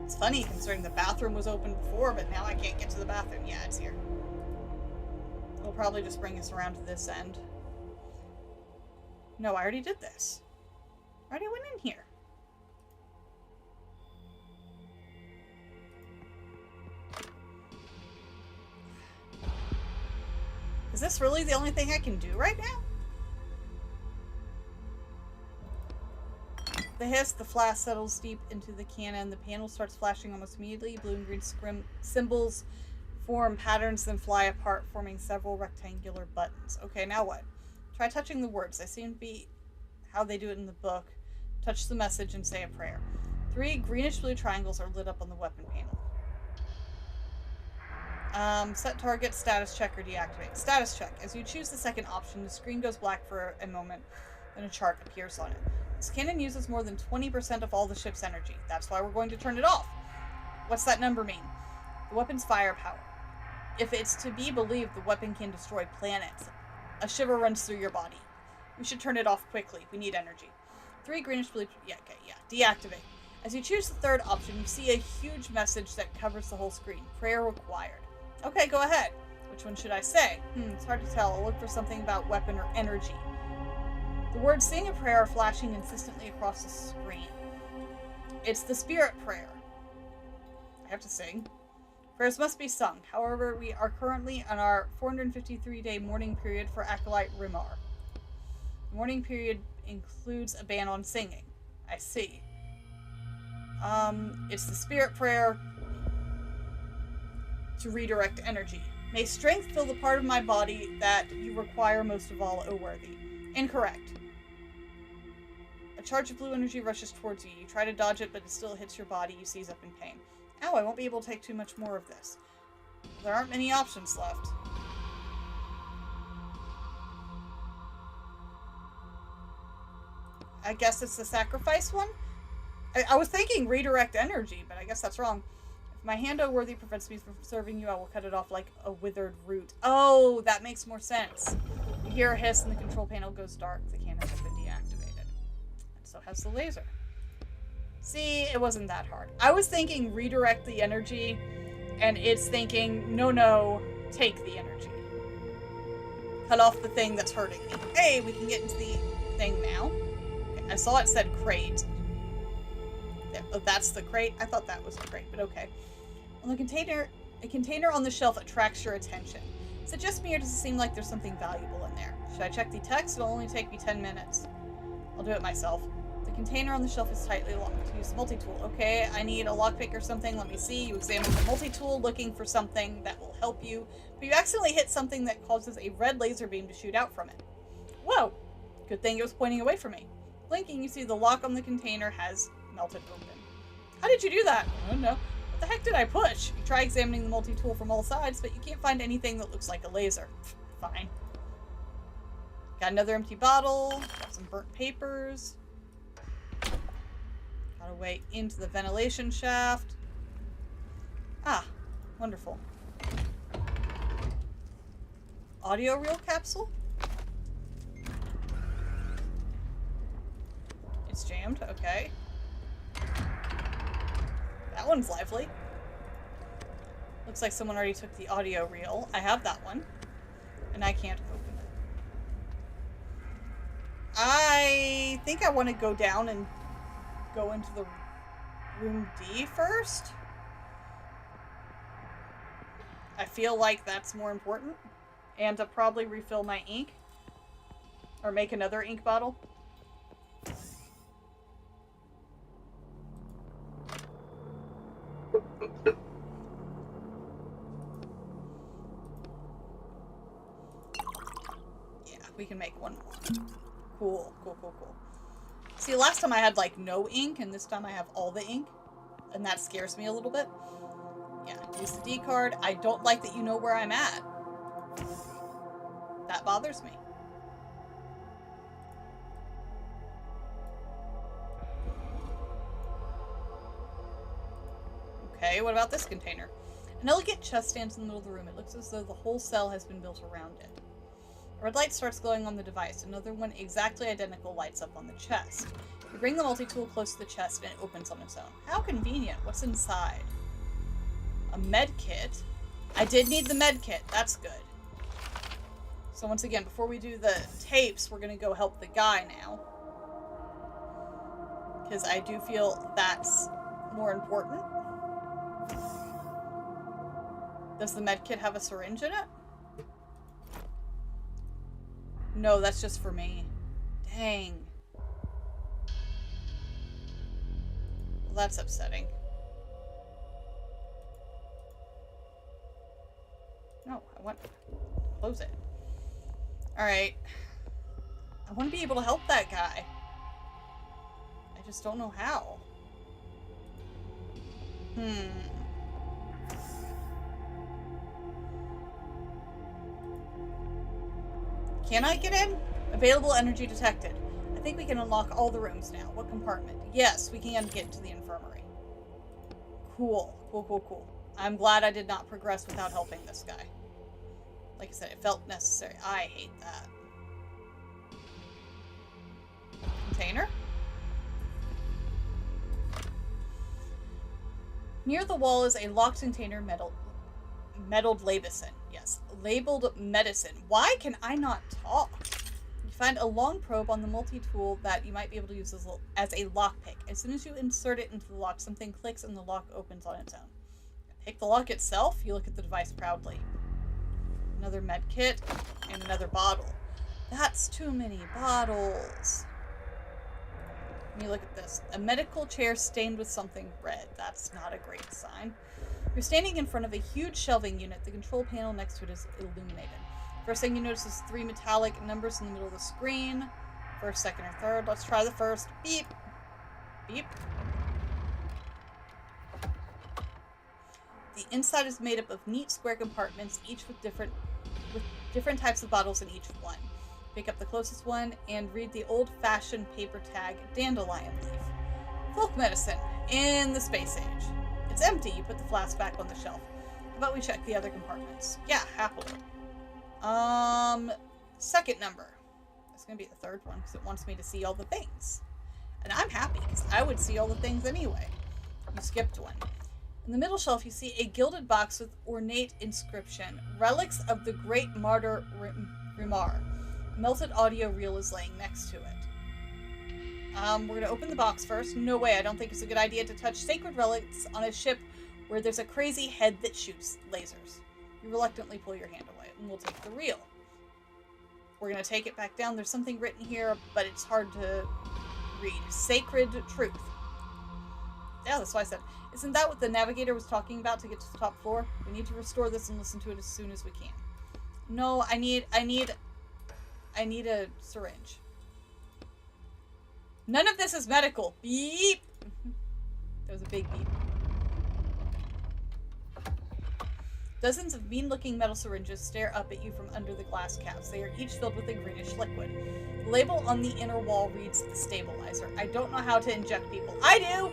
It's funny considering the bathroom was open before, but now I can't get to the bathroom. Yeah, it's here. It'll probably just bring us around to this end. No, I already did this. I already went in here. Is this really the only thing I can do right now? The hiss, the flash settles deep into the cannon. The panel starts flashing almost immediately. Blue and green symbols form patterns, then fly apart, forming several rectangular buttons. Okay, now what? Try touching the words. They seem to be how they do it in the book. Touch the message and say a prayer. 3 greenish-blue triangles are lit up on the weapon panel. Set target, status check, or deactivate. Status check. As you choose the second option, the screen goes black for a moment, then a chart appears on it. This cannon uses more than 20% of all the ship's energy. That's why we're going to turn it off. What's that number mean? The weapon's firepower. If it's to be believed, the weapon can destroy planets. A shiver runs through your body. We should turn it off quickly. We need energy. 3 greenish blue... Yeah, okay, yeah. Deactivate. As you choose the third option, you see a huge message that covers the whole screen. Prayer required. Okay, go ahead. Which one should I say? It's hard to tell. I'll look for something about weapon or energy. The words saying a prayer are flashing insistently across the screen. It's the spirit prayer. I have to sing. Prayers must be sung. However, we are currently on our 453-day mourning period for Acolyte Rimar. The mourning period includes a ban on singing. I see. It's the spirit prayer to redirect energy. May strength fill the part of my body that you require most of all, O worthy. Incorrect. A charge of blue energy rushes towards you. You try to dodge it, but it still hits your body. You seize up in pain. Ow, I won't be able to take too much more of this. There aren't many options left. I guess it's the sacrifice one? I was thinking redirect energy, but I guess that's wrong. If my hand, O worthy, prevents me from serving you, I will cut it off like a withered root. Oh, that makes more sense. You hear a hiss and the control panel goes dark. The cannons have been deactivated. And so has the laser. See, it wasn't that hard. I was thinking redirect the energy, and it's thinking, no, take the energy. Cut off the thing that's hurting me. Hey, we can get into the thing now. Okay, I saw it said crate. Oh, that's the crate? I thought that was the crate, but okay. On the container, a container on the shelf attracts your attention. Is it just me, or does it seem like there's something valuable in there? Should I check the text? It'll only take me 10 minutes. I'll do it myself. The container on the shelf is tightly locked. Use the multi-tool. Okay, I need a lockpick or something. Let me see. You examine the multi-tool looking for something that will help you, but you accidentally hit something that causes a red laser beam to shoot out from it. Whoa! Good thing it was pointing away from me. Blinking, you see the lock on the container has melted open. How did you do that? I don't know. What the heck did I push? You try examining the multi-tool from all sides, but you can't find anything that looks like a laser. Fine. Got another empty bottle. Got some burnt papers. Got a way into the ventilation shaft. Ah, wonderful. Audio reel capsule? It's jammed, okay. That one's lively. Looks like someone already took the audio reel. I have that one. And I can't open it. I think I want to go down and go into the room D first. I feel like that's more important. And to probably refill my ink. Or make another ink bottle. Yeah, we can make one more. Cool. See, last time I had, like, no ink, and this time I have all the ink. And that scares me a little bit. Yeah, use the D card. I don't like that you know where I'm at. That bothers me. Okay, what about this container? An elegant chest stands in the middle of the room. It looks as though the whole cell has been built around it. A red light starts glowing on the device. Another one exactly identical lights up on the chest. You bring the multi-tool close to the chest and it opens on its own. How convenient. What's inside? A med kit. I did need the med kit. That's good. So once again, before we do the tapes, we're going to go help the guy now. Because I do feel that's more important. Does the med kit have a syringe in it? No, that's just for me. Dang. Well, that's upsetting. No, I want... Close it. Alright. I want to be able to help that guy. I just don't know how. Can I get in? Available energy detected. think we can unlock all the rooms now. What compartment? Yes, we can get into the infirmary. Cool. Cool, cool, cool. I'm glad I did not progress without helping this guy. Like I said, it felt necessary. I hate that. Container? Near the wall is a locked container labeled medicine. Yes, labeled medicine. Why can I not talk? You find a long probe on the multi-tool that you might be able to use as a lockpick. As soon as you insert it into the lock, something clicks and the lock opens on its own. Pick the lock itself. You look at the device proudly. Another med kit and another bottle. That's too many bottles. Let me look at this. A medical chair stained with something red. That's not a great sign. You're standing in front of a huge shelving unit. The control panel next to it is illuminated. First thing you notice is 3 metallic numbers in the middle of the screen. First, second, or third. Let's try the first. Beep. Beep. The inside is made up of neat square compartments, each with different types of bottles in each one. Pick up the closest one and read the old-fashioned paper tag, dandelion leaf. Folk medicine in the space age. It's empty. You put the flask back on the shelf. But we check the other compartments. Yeah, happily. Second number. That's going to be the third one because it wants me to see all the things. And I'm happy because I would see all the things anyway. You skipped one. In the middle shelf, you see a gilded box with ornate inscription. Relics of the great martyr Rimar. Melted audio reel is laying next to it. We're going to open the box first. No way, I don't think it's a good idea to touch sacred relics on a ship where there's a crazy head that shoots lasers. You reluctantly pull your hand away, and we'll take the reel. We're going to take it back down. There's something written here, but it's hard to read. Sacred truth. Yeah, that's why I said, isn't that what the navigator was talking about to get to the top floor? We need to restore this and listen to it as soon as we can. No, I need a syringe. None of this is medical. Beep! That was a big beep. Dozens of mean-looking metal syringes stare up at you from under the glass caps. They are each filled with a greenish liquid. The label on the inner wall reads stabilizer. I don't know how to inject people. I do!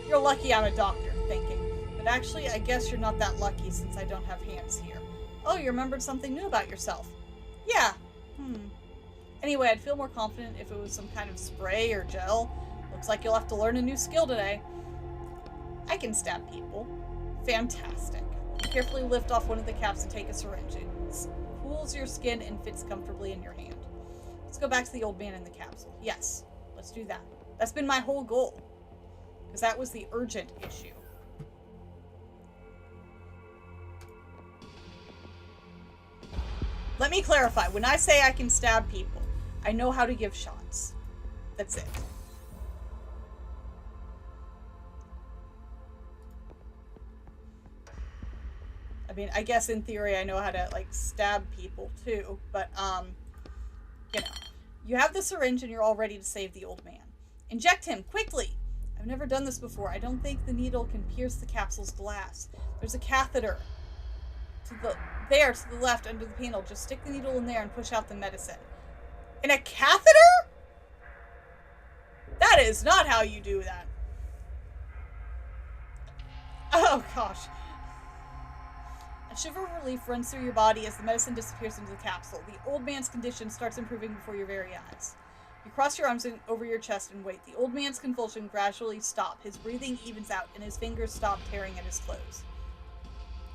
You're lucky I'm a doctor, thinking. But actually, I guess you're not that lucky since I don't have hands here. Oh, you remembered something new about yourself. Yeah. Anyway, I'd feel more confident if it was some kind of spray or gel. Looks like you'll have to learn a new skill today. I can stab people. Fantastic. Carefully lift off one of the caps and take a syringe. It cools your skin and fits comfortably in your hand. Let's go back to the old man in the capsule. Yes, let's do that. That's been my whole goal. Because that was the urgent issue. Let me clarify. When I say I can stab people, I know how to give shots. That's it. I mean, I guess in theory I know how to, like, stab people too, but, you know. You have the syringe and you're all ready to save the old man. Inject him, quickly! I've never done this before. I don't think the needle can pierce the capsule's glass. There's a catheter. To the left under the panel. Just stick the needle in there and push out the medicine. In a catheter? That is not how you do that. Oh, gosh. A shiver of relief runs through your body as the medicine disappears into the capsule. The old man's condition starts improving before your very eyes. You cross your arms over your chest and wait. The old man's convulsion gradually stops. His breathing evens out, and his fingers stop tearing at his clothes.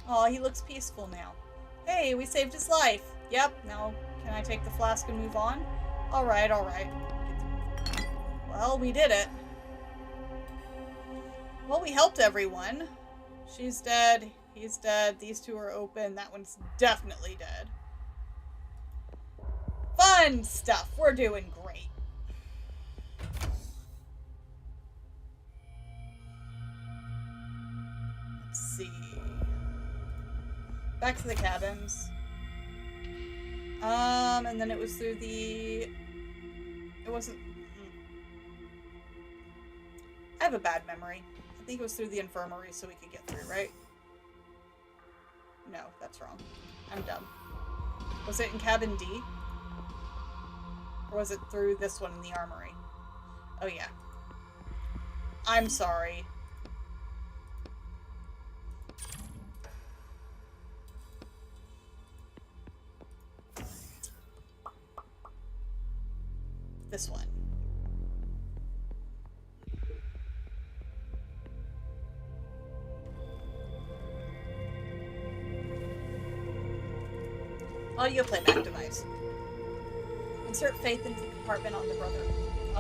Aw, he looks peaceful now. Hey, we saved his life. Yep, now can I take the flask and move on? Alright, alright. Well, we did it. Well, we helped everyone. She's dead. He's dead. These two are open. That one's definitely dead. Fun stuff. We're doing great. Let's see. Back to the cabins. And then it was through the... It wasn't... I have a bad memory. I think it was through the infirmary so we could get through, right? No, that's wrong. I'm dumb. Was it in cabin D? Or was it through this one in the armory? Oh, yeah. I'm sorry. This one. Audio playback device. Insert Faith into the compartment on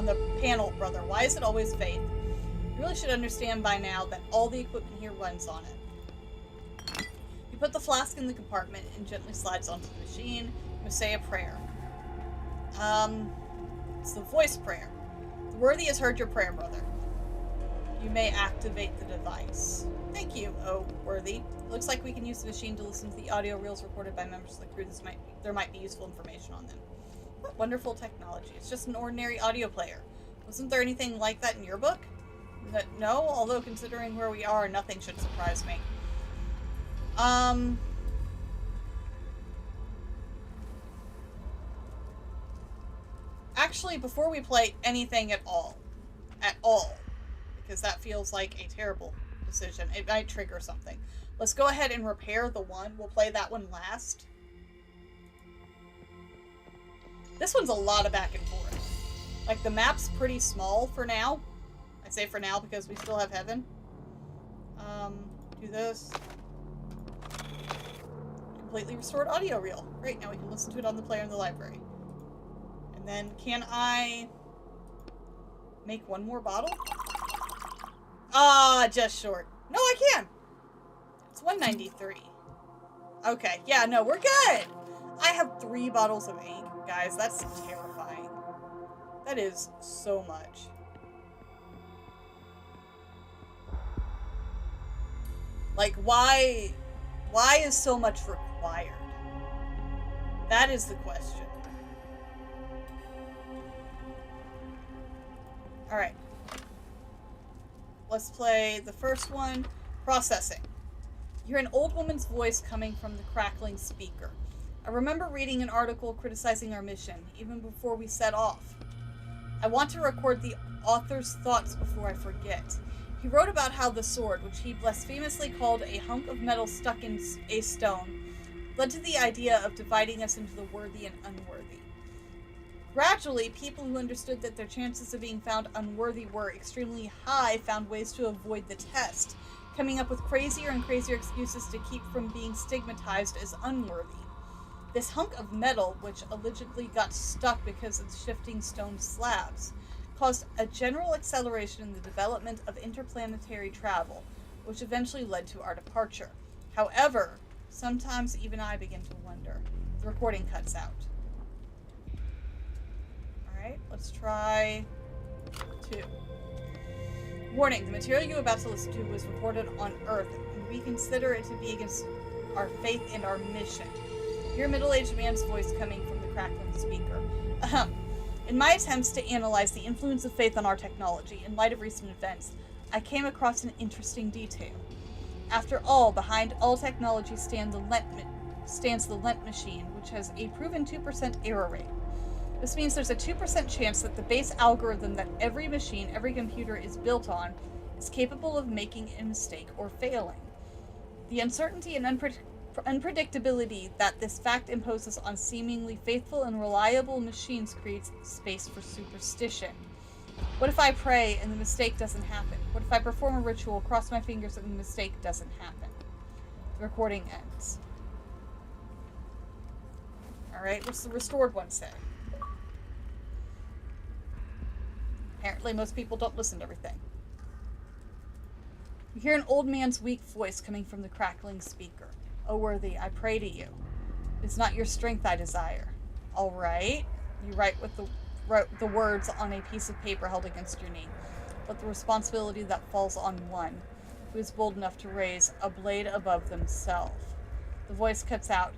the panel, brother. Why is it always Faith? You really should understand by now that all the equipment here runs on it. You put the flask in the compartment and gently slides onto the machine. You say a prayer. It's the voice prayer. The worthy has heard your prayer, brother. You may activate the device. Thank you, oh worthy. Looks like we can use the machine to listen to the audio reels recorded by members of the crew. There might be useful information on them. What wonderful technology. It's just an ordinary audio player. Wasn't there anything like that in your book? No, although considering where we are, nothing should surprise me. Actually, before we play anything at all, because that feels like a terrible decision. It might trigger something. Let's go ahead and repair the one. We'll play that one last. This one's a lot of back and forth. Like, the map's pretty small for now. I say for now because we still have heaven. Do this. Completely restored audio reel. Great, now we can listen to it on the player in the library. And then, can I make one more bottle? Ah, just short. No, I can! It's 193. Okay, yeah, no, we're good! I have 3 bottles of ink. Guys, that's terrifying. That is so much. Like, why is so much required? That is the question. Alright. Let's play the first one. Processing. You hear an old woman's voice coming from the crackling speaker. I remember reading an article criticizing our mission, even before we set off. I want to record the author's thoughts before I forget. He wrote about how the sword, which he blasphemously called a hunk of metal stuck in a stone, led to the idea of dividing us into the worthy and unworthy. Gradually, people who understood that their chances of being found unworthy were extremely high found ways to avoid the test, coming up with crazier and crazier excuses to keep from being stigmatized as unworthy. This hunk of metal, which allegedly got stuck because of shifting stone slabs, caused a general acceleration in the development of interplanetary travel, which eventually led to our departure. However, sometimes even I begin to wonder. The recording cuts out. Alright, let's try 2. Warning, the material you're about to listen to was recorded on Earth, and we consider it to be against our faith and our mission. Hear a middle-aged man's voice coming from the crackling speaker. In my attempts to analyze the influence of faith on our technology in light of recent events, I came across an interesting detail. After all, behind all technology stands the Lent machine, which has a proven 2% error rate. This means there's a 2% chance that the base algorithm that every machine, every computer is built on, is capable of making a mistake or failing. The uncertainty and unpredictability that this fact imposes on seemingly faithful and reliable machines creates space for superstition. What if I pray and the mistake doesn't happen? What if I perform a ritual, cross my fingers, and the mistake doesn't happen? The recording ends. Alright, what's the restored one say? Apparently most people don't listen to everything. You hear an old man's weak voice coming from the crackling speaker. O worthy, I pray to you. It's not your strength I desire. All right. You write the words on a piece of paper held against your knee. But the responsibility that falls on one who is bold enough to raise a blade above themselves. The voice cuts out.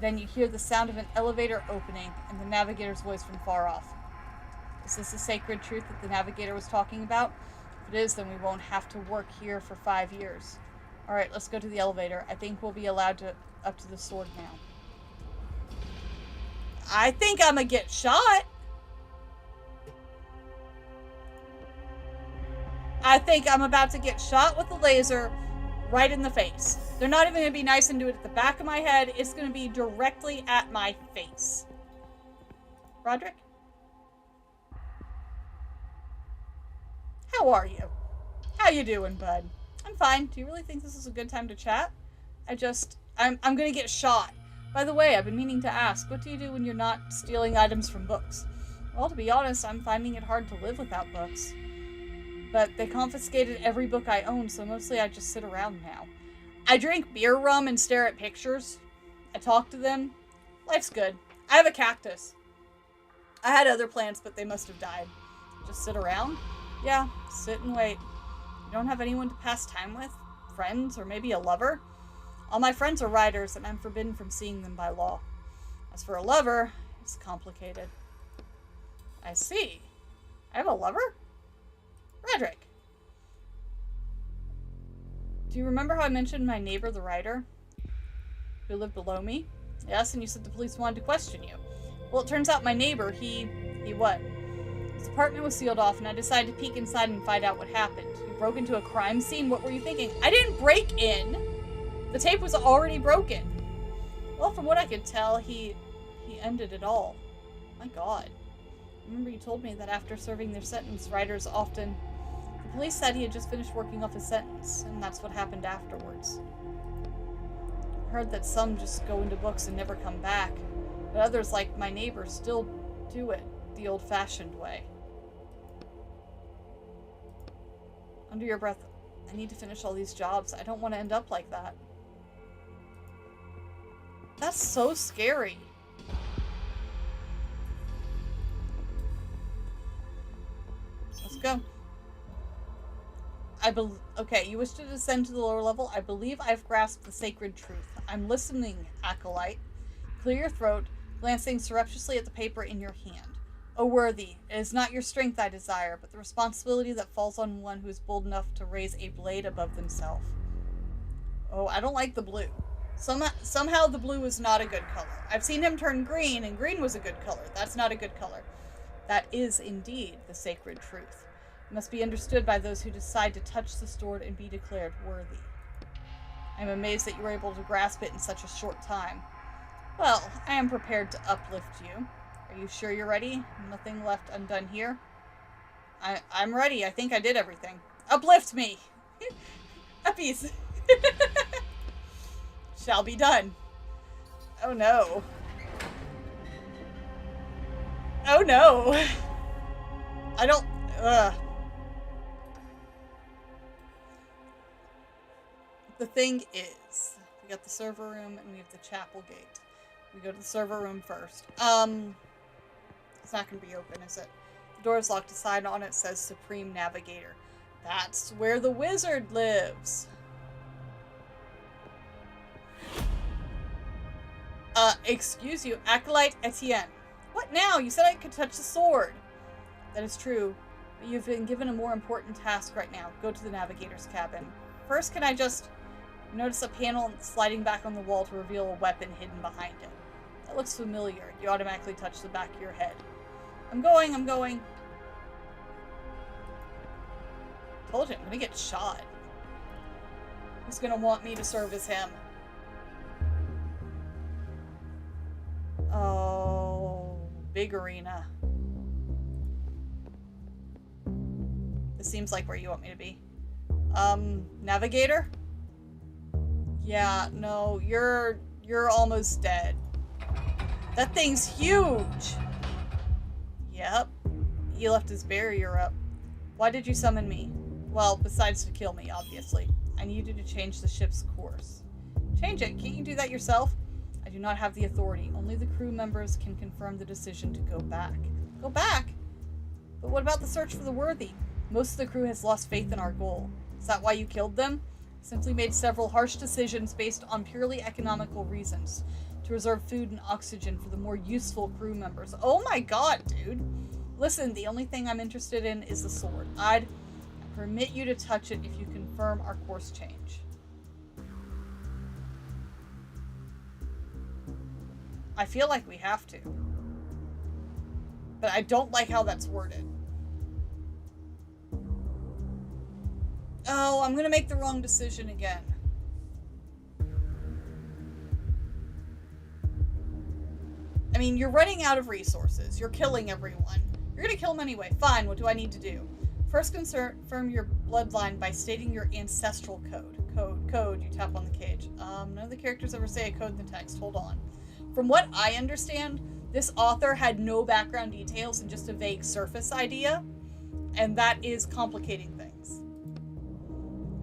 Then you hear the sound of an elevator opening and the navigator's voice from far off. Is this the sacred truth that the navigator was talking about? If it is, then we won't have to work here for 5 years. Alright, let's go to the elevator. I think we'll be allowed up to the sword now. I think I'm gonna get shot! I think I'm about to get shot with a laser right in the face. They're not even going to be nice and do it at the back of my head. It's going to be directly at my face. Roderick? How are you? How you doing, bud? I'm fine. Do you really think this is a good time to chat? I'm gonna get shot. By the way, I've been meaning to ask, what do you do when you're not stealing items from books? Well, to be honest, I'm finding it hard to live without books. But they confiscated every book I own, so mostly I just sit around now. I drink beer rum and stare at pictures. I talk to them. Life's good. I have a cactus. I had other plants, but they must have died. Just sit around? Yeah, sit and wait. You don't have anyone to pass time with? Friends, or maybe a lover? All my friends are writers, and I'm forbidden from seeing them by law. As for a lover, it's complicated. I see. I have a lover? Roderick. Do you remember how I mentioned my neighbor, the writer, who lived below me? Yes, and you said the police wanted to question you. Well, it turns out my neighbor, he what? His apartment was sealed off, and I decided to peek inside and find out what happened. You broke into a crime scene? What were you thinking? I didn't break in! The tape was already broken. Well, from what I could tell, he ended it all. My God. Remember you told me that after serving their sentence, writers often... The police said he had just finished working off his sentence, and that's what happened afterwards. I heard that some just go into books and never come back, but others, like my neighbor, still do it the old-fashioned way. Under your breath, I need to finish all these jobs. I don't want to end up like that. That's so scary. Let's go. Okay, you wish to descend to the lower level? I believe I've grasped the sacred truth. I'm listening, acolyte. Clear your throat, glancing surreptitiously at the paper in your hand. O worthy, it is not your strength I desire, but the responsibility that falls on one who is bold enough to raise a blade above themselves. Oh, I don't like the blue. Somehow the blue is not a good color. I've seen him turn green, and green was a good color. That's not a good color. That is indeed the sacred truth. It must be understood by those who decide to touch the sword and be declared worthy. I am amazed that you were able to grasp it in such a short time. Well, I am prepared to uplift you. Are you sure you're ready? Nothing left undone here? I'm ready. I think I did everything. Uplift me! A piece. Shall be done. Oh no. Oh no. I don't... The thing is, we got the server room and we have the chapel gate. We go to the server room first. It's not going to be open, is it? The door is locked. A sign on it says Supreme Navigator. That's where the wizard lives. Excuse you, Acolyte Etienne. What now? You said I could touch the sword. That is true, but you've been given a more important task right now. Go to the navigator's cabin. First, can I just... Notice a panel sliding back on the wall to reveal a weapon hidden behind it. That looks familiar. You automatically touch the back of your head. I'm going. Told you, I'm gonna get shot. He's gonna want me to serve as him. Oh, big arena. This seems like where you want me to be. Navigator? Yeah, no, you're almost dead. That thing's huge! Yep. He left his barrier up. Why did you summon me? Well, besides to kill me, obviously. I need you to change the ship's course. Change it? Can't you do that yourself? I do not have the authority. Only the crew members can confirm the decision to go back. Go back? But what about the search for the worthy? Most of the crew has lost faith in our goal. Is that why you killed them? Simply made several harsh decisions based on purely economical reasons to reserve food and oxygen for the more useful crew members. Oh my god, dude. Listen, the only thing I'm interested in is the sword. I'd permit you to touch it if you confirm our course change. I feel like we have to. But I don't like how that's worded. Oh, I'm gonna make the wrong decision again. I mean, you're running out of resources. You're killing everyone. You're gonna kill them anyway. Fine, what do I need to do? First, confirm your bloodline by stating your ancestral code. Code, you tap on the cage. None of the characters ever say a code in the text. Hold on. From what I understand, this author had no background details and just a vague surface idea. And that is complicating things.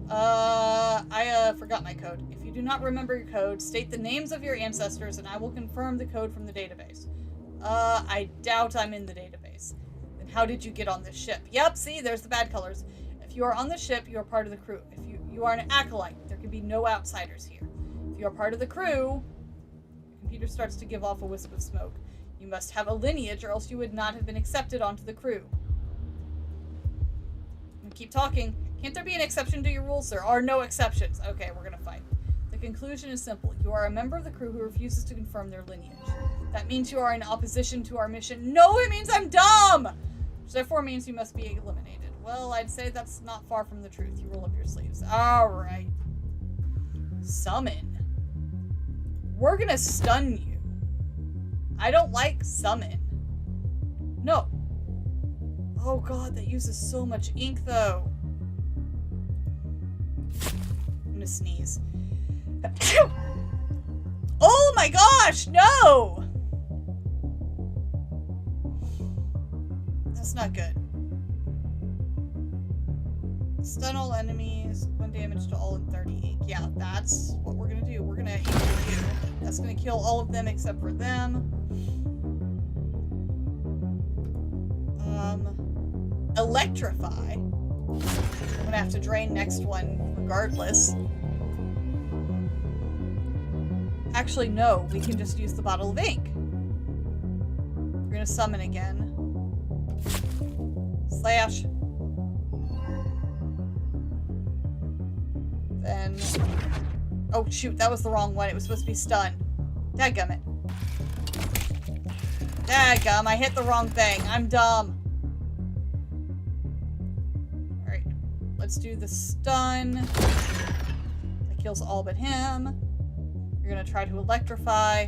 I forgot my code. If you do not remember your code, state the names of your ancestors and I will confirm the code from the database. I doubt I'm in the database. Then how did you get on this ship? Yep, see, there's the bad colors. If you are on the ship, you are part of the crew. If you are an acolyte, there can be no outsiders here. If you are part of the crew, the computer starts to give off a wisp of smoke. You must have a lineage or else you would not have been accepted onto the crew. Keep talking. Can't there be an exception to your rules? There are no exceptions. Okay, we're gonna fight. The conclusion is simple. You are a member of the crew who refuses to confirm their lineage. That means you are in opposition to our mission. No, it means I'm dumb! Which therefore means you must be eliminated. Well, I'd say that's not far from the truth. You roll up your sleeves. Alright. Summon. We're gonna stun you. I don't like summon. No. Oh god, that uses so much ink though. I'm gonna sneeze. Oh my gosh, no! That's not good. Stun all enemies, 1 damage to all in 30 ink. Yeah, that's what we're gonna do. We're gonna aim for you. That's gonna kill all of them except for them. Electrify. I'm gonna have to drain next one regardless. Actually, no. We can just use the bottle of ink. We're gonna summon again. Slash. Then... Oh, shoot. That was the wrong one. It was supposed to be stun. Dadgummit. Dadgum. I hit the wrong thing. I'm dumb. Alright. Let's do the stun. That kills all but him. You're gonna try to electrify.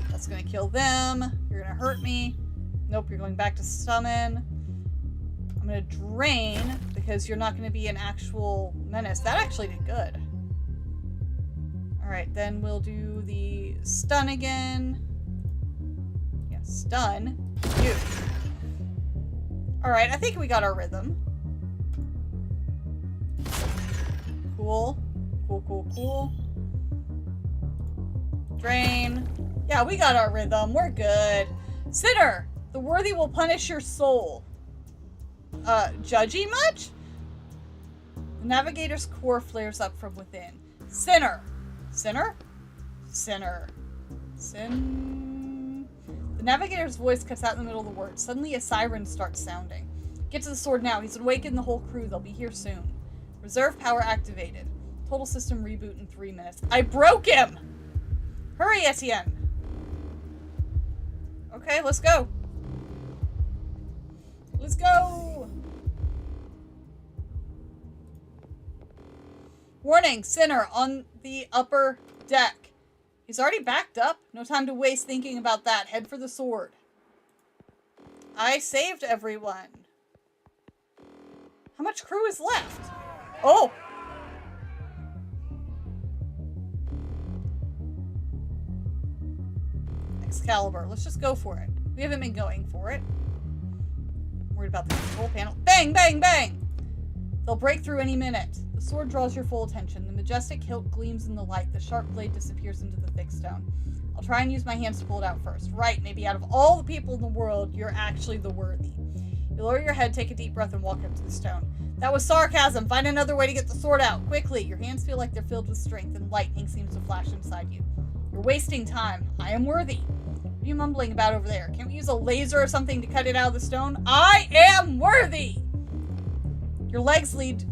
That's gonna kill them. You're gonna hurt me. Nope, you're going back to summon. I'm gonna drain because you're not gonna be an actual menace. That actually did good. Alright, then we'll do the stun again. Yeah, stun. You. Alright, I think we got our rhythm. Cool. Cool, cool, cool. Drain. Yeah, we got our rhythm. We're good. Sinner! The worthy will punish your soul. Judgy much? The navigator's core flares up from within. Sinner! Sinner? Sinner. Sin... The navigator's voice cuts out in the middle of the word. Suddenly a siren starts sounding. Get to the sword now. He's awakened the whole crew. They'll be here soon. Reserve power activated. Total system reboot in 3 minutes. I broke him! Hurry, Etienne! Okay, let's go. Let's go! Warning, Sinner on the upper deck. He's already backed up. No time to waste thinking about that. Head for the sword. I saved everyone. How much crew is left? Oh! Excalibur. Let's just go for it. We haven't been going for it. I'm worried about the control panel. Bang, bang, bang! They'll break through any minute. The sword draws your full attention. The majestic hilt gleams in the light. The sharp blade disappears into the thick stone. I'll try and use my hands to pull it out first. Right, maybe out of all the people in the world, you're actually the worthy. You lower your head, take a deep breath, and walk up to the stone. That was sarcasm. Find another way to get the sword out. Quickly. Your hands feel like they're filled with strength, and lightning seems to flash inside you. You're wasting time. I am worthy. What are you mumbling about over there? Can't we use a laser or something to cut it out of the stone? I am worthy! Your legs lead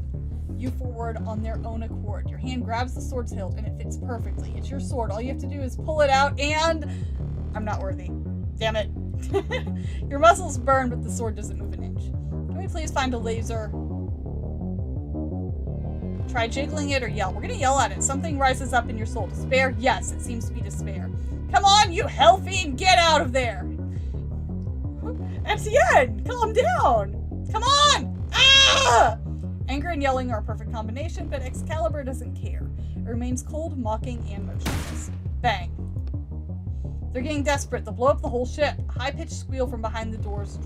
you forward on their own accord. Your hand grabs the sword's hilt, and it fits perfectly. It's your sword. All you have to do is pull it out, and... I'm not worthy. Damn it. Your muscles burn, but the sword doesn't move an inch. Can we please find a laser? Try jiggling it or yell. We're gonna yell at it. Something rises up in your soul. Despair? Yes, it seems to be despair. Come on, you hell fiend! Get out of there! Etienne, calm down! Come on! Ah! Anger and yelling are a perfect combination, but Excalibur doesn't care. It remains cold, mocking, and motionless. Bang. They're getting desperate. They'll blow up the whole ship. A high-pitched squeal from behind the doors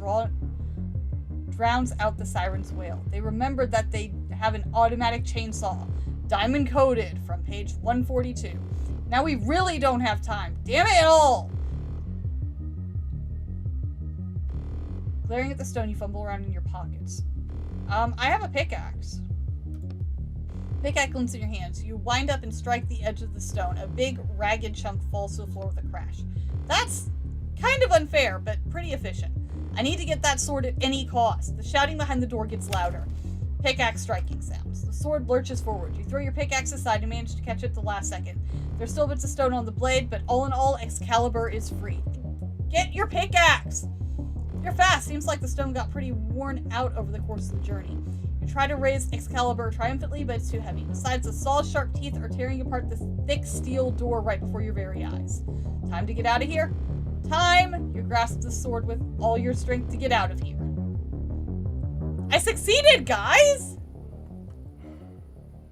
drowns out the siren's wail. They remembered that they have an automatic chainsaw, diamond-coated, from page 142. Now we really don't have time. Damn it all! Glaring at the stone, you fumble around in your pockets. I have a pickaxe. Pickaxe lands in your hands. You wind up and strike the edge of the stone. A big, ragged chunk falls to the floor with a crash. That's kind of unfair, but pretty efficient. I need to get that sword at any cost. The shouting behind the door gets louder. Pickaxe striking sounds. The sword lurches forward. You throw your pickaxe aside and manage to catch it at the last second. There's still bits of stone on the blade, but all in all, Excalibur is free. Get your pickaxe! You're fast. Seems like the stone got pretty worn out over the course of the journey. You try to raise Excalibur triumphantly, but it's too heavy. Besides, the saw's sharp teeth are tearing apart this thick steel door right before your very eyes. Time to get out of here? Time! You grasp the sword with all your strength to get out of here. I succeeded, guys!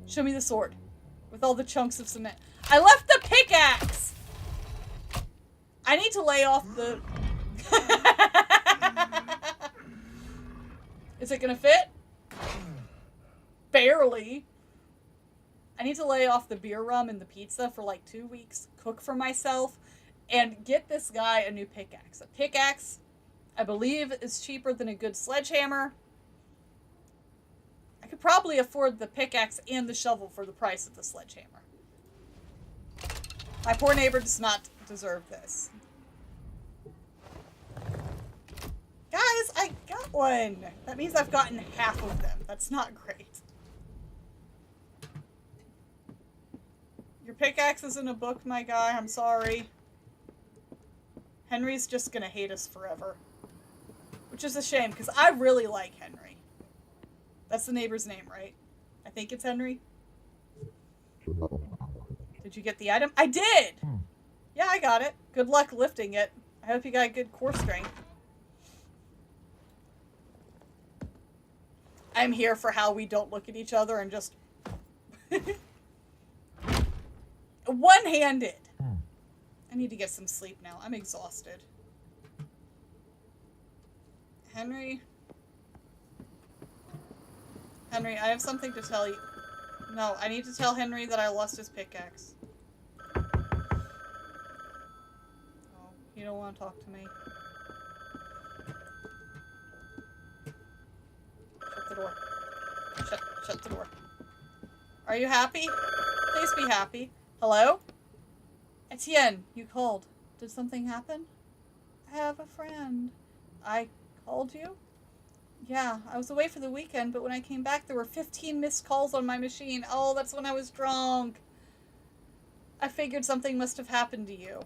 Show me the sword. With all the chunks of cement. I left the pickaxe! I need to lay off the... Is it gonna fit? Barely. I need to lay off the beer rum and the pizza for like 2 weeks, cook for myself, and get this guy a new pickaxe. A pickaxe, I believe, is cheaper than a good sledgehammer. I could probably afford the pickaxe and the shovel for the price of the sledgehammer. My poor neighbor does not deserve this. Guys, I got one. That means I've gotten half of them. That's not great. Your pickaxe is in a book, my guy. I'm sorry. Henry's just gonna hate us forever. Which is a shame, because I really like Henry. That's the neighbor's name, right? I think it's Henry. Did you get the item? I did! Yeah, I got it. Good luck lifting it. I hope you got good core strength. I'm here for how we don't look at each other and just... one-handed. I need to get some sleep now. I'm exhausted. Henry, I have something to tell you. No, I need to tell Henry that I lost his pickaxe. Oh, you don't want to talk to me. Shut the door. Shut the door. Are you happy? Please be happy. Hello? Etienne, you called. Did something happen? I have a friend. I called you? Yeah, I was away for the weekend, but when I came back, there were 15 missed calls on my machine. Oh, that's when I was drunk. I figured something must have happened to you.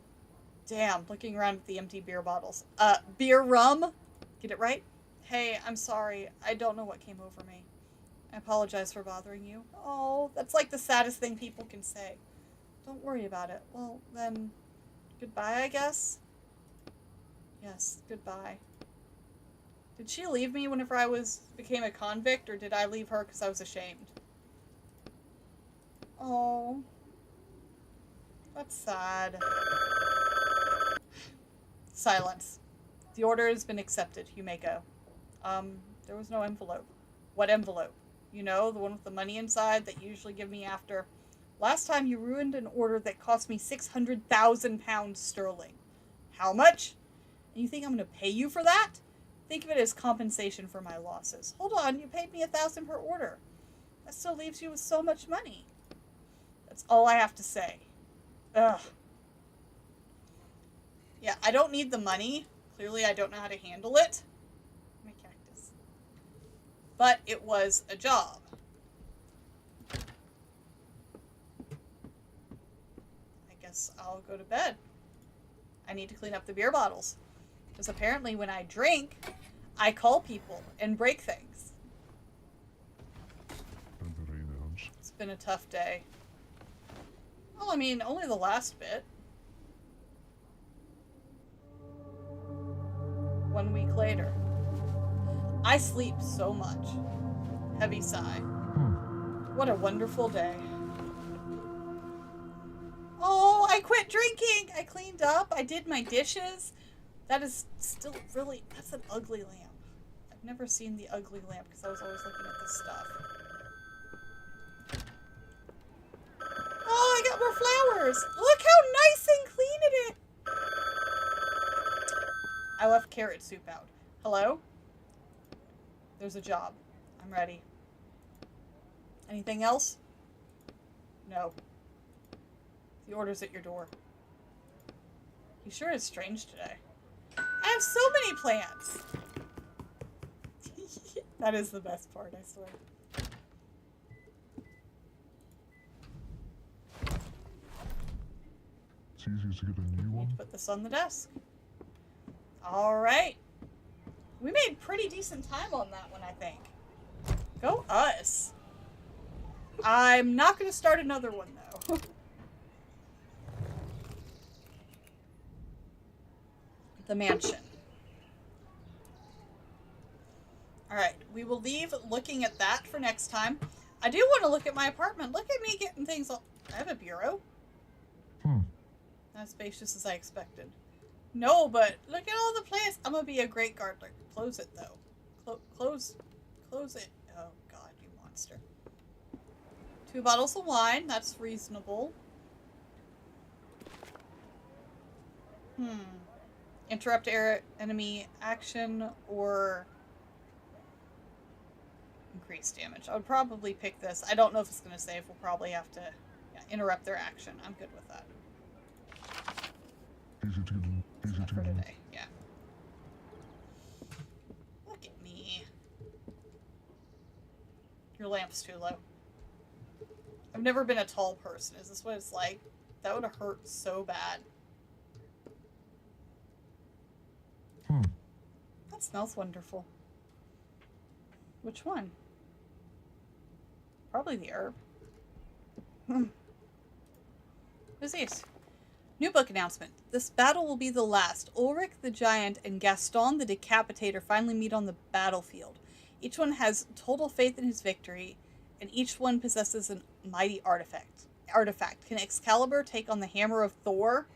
Damn, looking around at the empty beer bottles. Beer rum? Get it right? Hey, I'm sorry. I don't know what came over me. I apologize for bothering you. Oh, that's like the saddest thing people can say. Don't worry about it. Well, then, goodbye, I guess? Yes, goodbye. Did she leave me whenever I became a convict, or did I leave her because I was ashamed? Oh. That's sad. Silence. The order has been accepted. You may go. There was no envelope. What envelope? You know, the one with the money inside that you usually give me after. Last time you ruined an order that cost me 600,000 pounds sterling. How much? And you think I'm going to pay you for that? Think of it as compensation for my losses. Hold on, you paid me 1,000 per order. That still leaves you with so much money. That's all I have to say. Ugh. Yeah, I don't need the money. Clearly, I don't know how to handle it. My cactus. But it was a job. I guess I'll go to bed. I need to clean up the beer bottles. Because apparently when I drink, I call people and break things. been a tough day. Well, I mean, only the last bit. 1 week later. I sleep so much. Heavy sigh. What a wonderful day. Oh, I quit drinking! I cleaned up. I did my dishes. That is still really... That's an ugly lamp. I've never seen the ugly lamp because I was always looking at this stuff. Oh, I got more flowers! Look how nice and clean it is! I left carrot soup out. Hello? There's a job. I'm ready. Anything else? No. The order's at your door. He sure is strange today. I have so many plants! That is the best part, I swear. It's easier to get a new one. Put this on the desk. Alright. We made pretty decent time on that one, I think. Go us. I'm not going to start another one, though. The mansion. Alright, we will leave looking at that for next time. I do want to look at my apartment. Look at me getting things all... I have a bureau. Not as spacious as I expected. No, but look at all the plants. I'm going to be a great gardener. Close it, though. Close it. Oh, God, you monster. 2 bottles of wine. That's reasonable. Interrupt enemy action or increase damage. I would probably pick this. I don't know if it's going to save. We'll probably have to interrupt their action. I'm good with that. Easy to For today, yeah. Look at me. Your lamp's too low. I've never been a tall person. Is this what it's like? That would have hurt so bad. That smells wonderful. Which one? Probably the herb. Who's this? New book announcement. This battle will be the last. Ulrich the Giant and Gaston the Decapitator finally meet on the battlefield. Each one has total faith in his victory, and each one possesses a mighty artifact. Can Excalibur take on the hammer of Thor?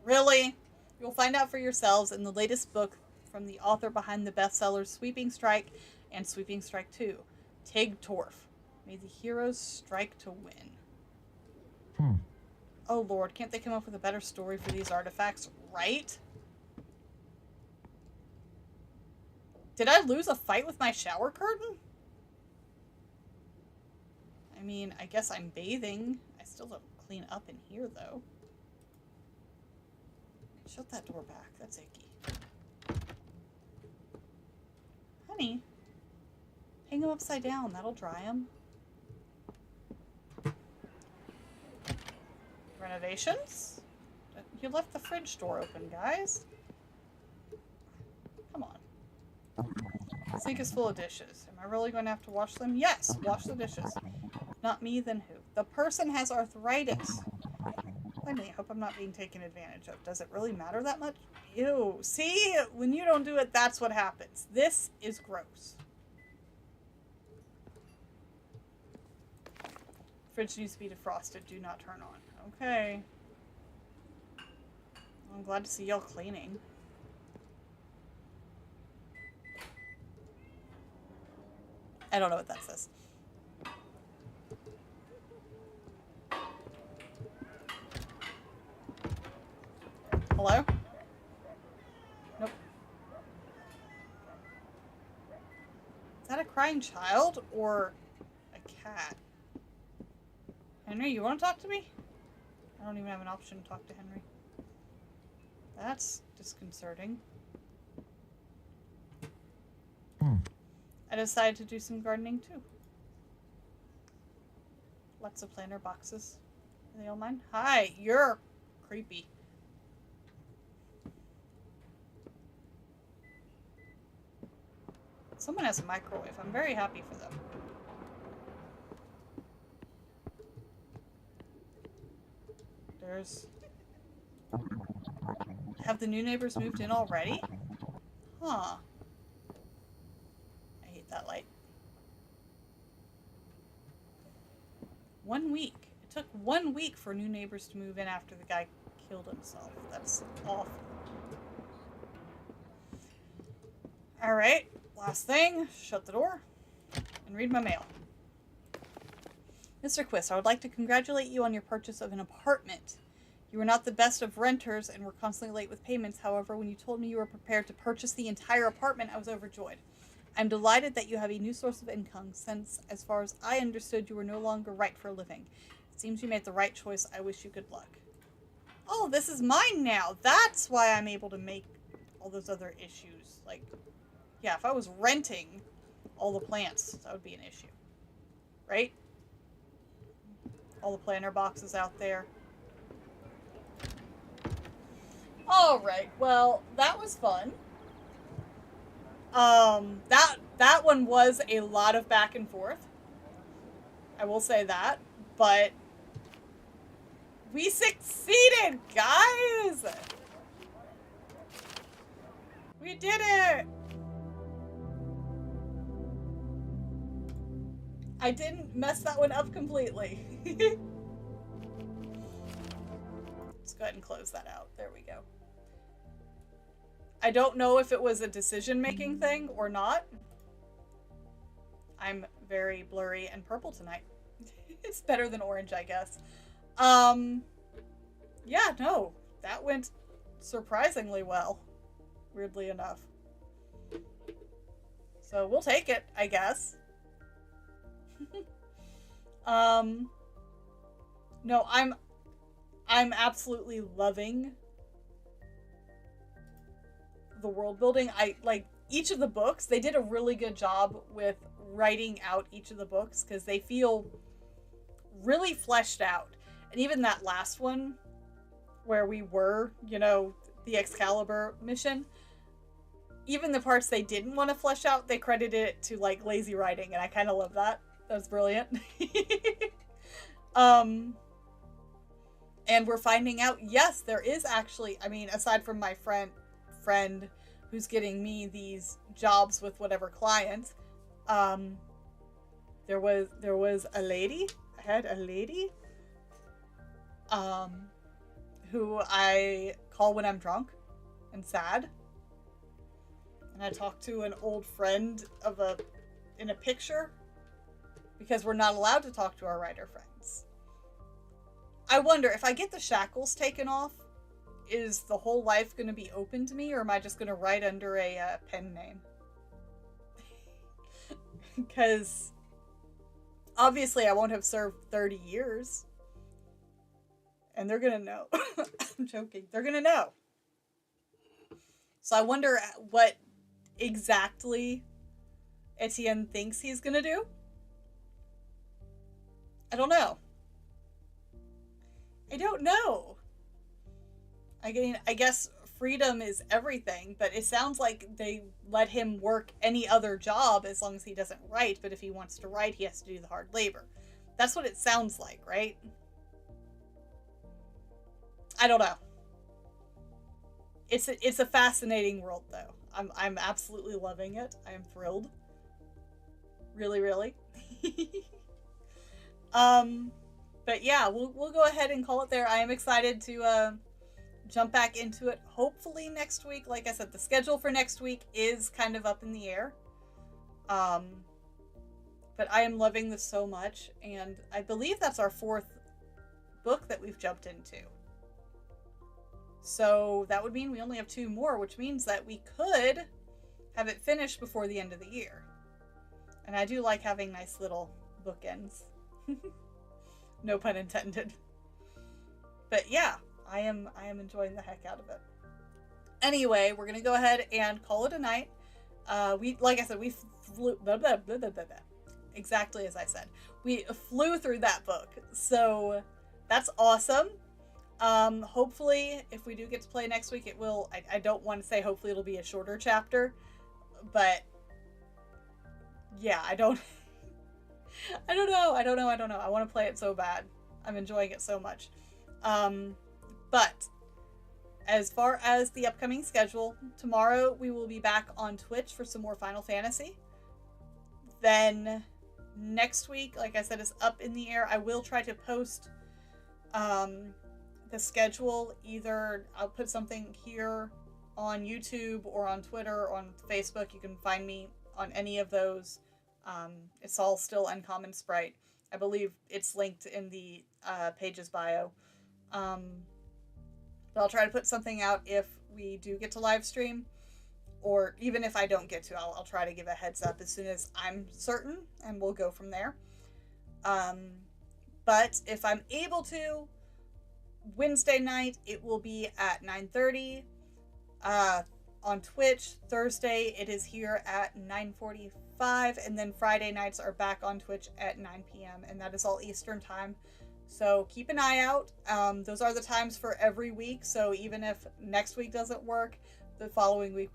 Really? You'll find out for yourselves in the latest book from the author behind the bestsellers Sweeping Strike and Sweeping Strike 2, Tig Torf. May the heroes strike to win. Oh Lord, can't they come up with a better story for these artifacts, right? Did I lose a fight with my shower curtain? I mean, I guess I'm bathing. I still don't clean up in here, though. Shut that door back. That's icky. Honey, hang them upside down. That'll dry them. Renovations? You left the fridge door open, guys. Come on. The sink is full of dishes. Am I really going to have to wash them? Yes, wash the dishes. Not me, then who? The person has arthritis. Finally, I hope I'm not being taken advantage of. Does it really matter that much? Ew. See? When you don't do it, that's what happens. This is gross. Fridge needs to be defrosted. Do not turn on. Okay. I'm glad to see y'all cleaning. I don't know what that says. Hello? Nope. Is that a crying child or a cat? Henry, you want to talk to me? I don't even have an option to talk to Henry. That's disconcerting. I decided to do some gardening too. Lots of planter boxes. Are they all mine? Hi, you're creepy. Someone has a microwave. I'm very happy for them. neighbors. Have the new neighbors moved in already? Huh. I hate that light. 1 week. It took 1 week for new neighbors to move in after the guy killed himself. That's awful. Alright, last thing. Shut the door and read my mail. Mr. Quist, I would like to congratulate you on your purchase of an apartment. You were not the best of renters and were constantly late with payments. However, when you told me you were prepared to purchase the entire apartment, I was overjoyed. I'm delighted that you have a new source of income, since, as far as I understood, you were no longer right for a living. It seems you made the right choice. I wish you good luck. Oh, this is mine now. That's why I'm able to make all those other issues. Like, yeah, if I was renting all the plants, that would be an issue. Right? All the planter boxes out there. Alright, well, that was fun. That one was a lot of back and forth. I will say that, but we succeeded, guys! We did it! I didn't mess that one up completely. Let's go ahead and close that out. There we go. I don't know if it was a decision-making thing or not. I'm very blurry and purple tonight. It's better than orange, I guess. Yeah, no. That went surprisingly well. Weirdly enough. So we'll take it, I guess. No, I'm absolutely loving the world building. I like each of the books. They did a really good job with writing out each of the books because they feel really fleshed out. And even that last one where we were, you know, the Excalibur mission, even the parts they didn't want to flesh out, they credited it to like lazy writing, and I kind of love that. That's brilliant. And we're finding out, yes, there is actually, I mean, aside from my friend who's getting me these jobs with whatever client, there was a lady, I had a lady, who I call when I'm drunk and sad. And I talked to an old friend in a picture, because we're not allowed to talk to our writer friends. I wonder, if I get the shackles taken off, is the whole life going to be open to me, or am I just going to write under a pen name? Because obviously I won't have served 30 years. And they're going to know. I'm joking. They're going to know. So I wonder what exactly Etienne thinks he's going to do. I don't know. I don't know. I mean, I guess freedom is everything, but it sounds like they let him work any other job as long as he doesn't write, but if he wants to write, he has to do the hard labor. That's what it sounds like, right? I don't know. It's a fascinating world, though. I'm absolutely loving it. I am thrilled. Really, really. But yeah, we'll go ahead and call it there. I am excited to jump back into it. Hopefully next week. Like I said, the schedule for next week is kind of up in the air. But I am loving this so much, and I believe that's our 4th book that we've jumped into. So that would mean we only have 2 more, which means that we could have it finished before the end of the year. And I do like having nice little bookends. No pun intended. But yeah, I am enjoying the heck out of it. Anyway, we're gonna go ahead and call it a night. Like I said, we flew blah, blah, blah, blah, blah, blah. Exactly as I said. We flew through that book. So that's awesome. Hopefully if we do get to play next week, it will, I don't want to say hopefully it'll be a shorter chapter, but yeah, I don't know. I want to play it so bad. I'm enjoying it so much. But as far as the upcoming schedule, tomorrow we will be back on Twitch for some more Final Fantasy. Then next week, like I said, is up in the air. I will try to post the schedule. Either I'll put something here on YouTube or on Twitter or on Facebook. You can find me on any of those. It's all still Uncommon Sprite. I believe it's linked in the page's bio. But I'll try to put something out if we do get to live stream, or even if I don't get to, I'll try to give a heads up as soon as I'm certain, and we'll go from there. But if I'm able to, Wednesday night it will be at 9:30 on Twitch. Thursday it is here at 9:45, and then Friday nights are back on Twitch at 9 p.m. and that is all Eastern time. So keep an eye out. Those are the times for every week. So even if next week doesn't work, the following week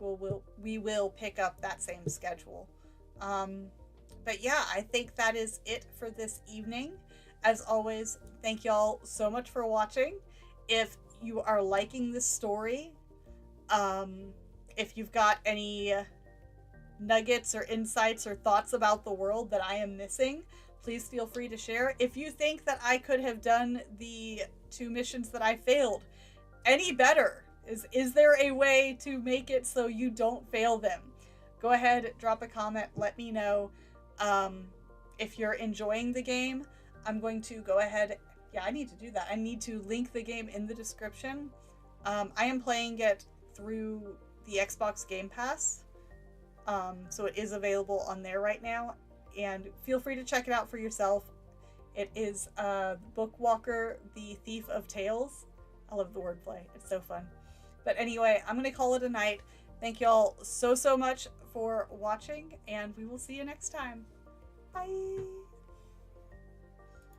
we will pick up that same schedule. But yeah, I think that is it for this evening. As always, thank y'all so much for watching. If you are liking this story, if you've got any nuggets or insights or thoughts about the world that I am missing, please feel free to share. If you think that I could have done the 2 missions that I failed any better, is there a way to make it so you don't fail them? Go ahead, drop a comment, let me know. If you're enjoying the game, I'm going to go ahead. Yeah, I need to do that. I need to link the game in the description. I am playing it through the Xbox Game Pass. So it is available on there right now. And feel free to check it out for yourself. It is Bookwalker, the Thief of Tales. I love the wordplay. It's so fun. But anyway, I'm going to call it a night. Thank y'all so much for watching, and we will see you next time. Bye!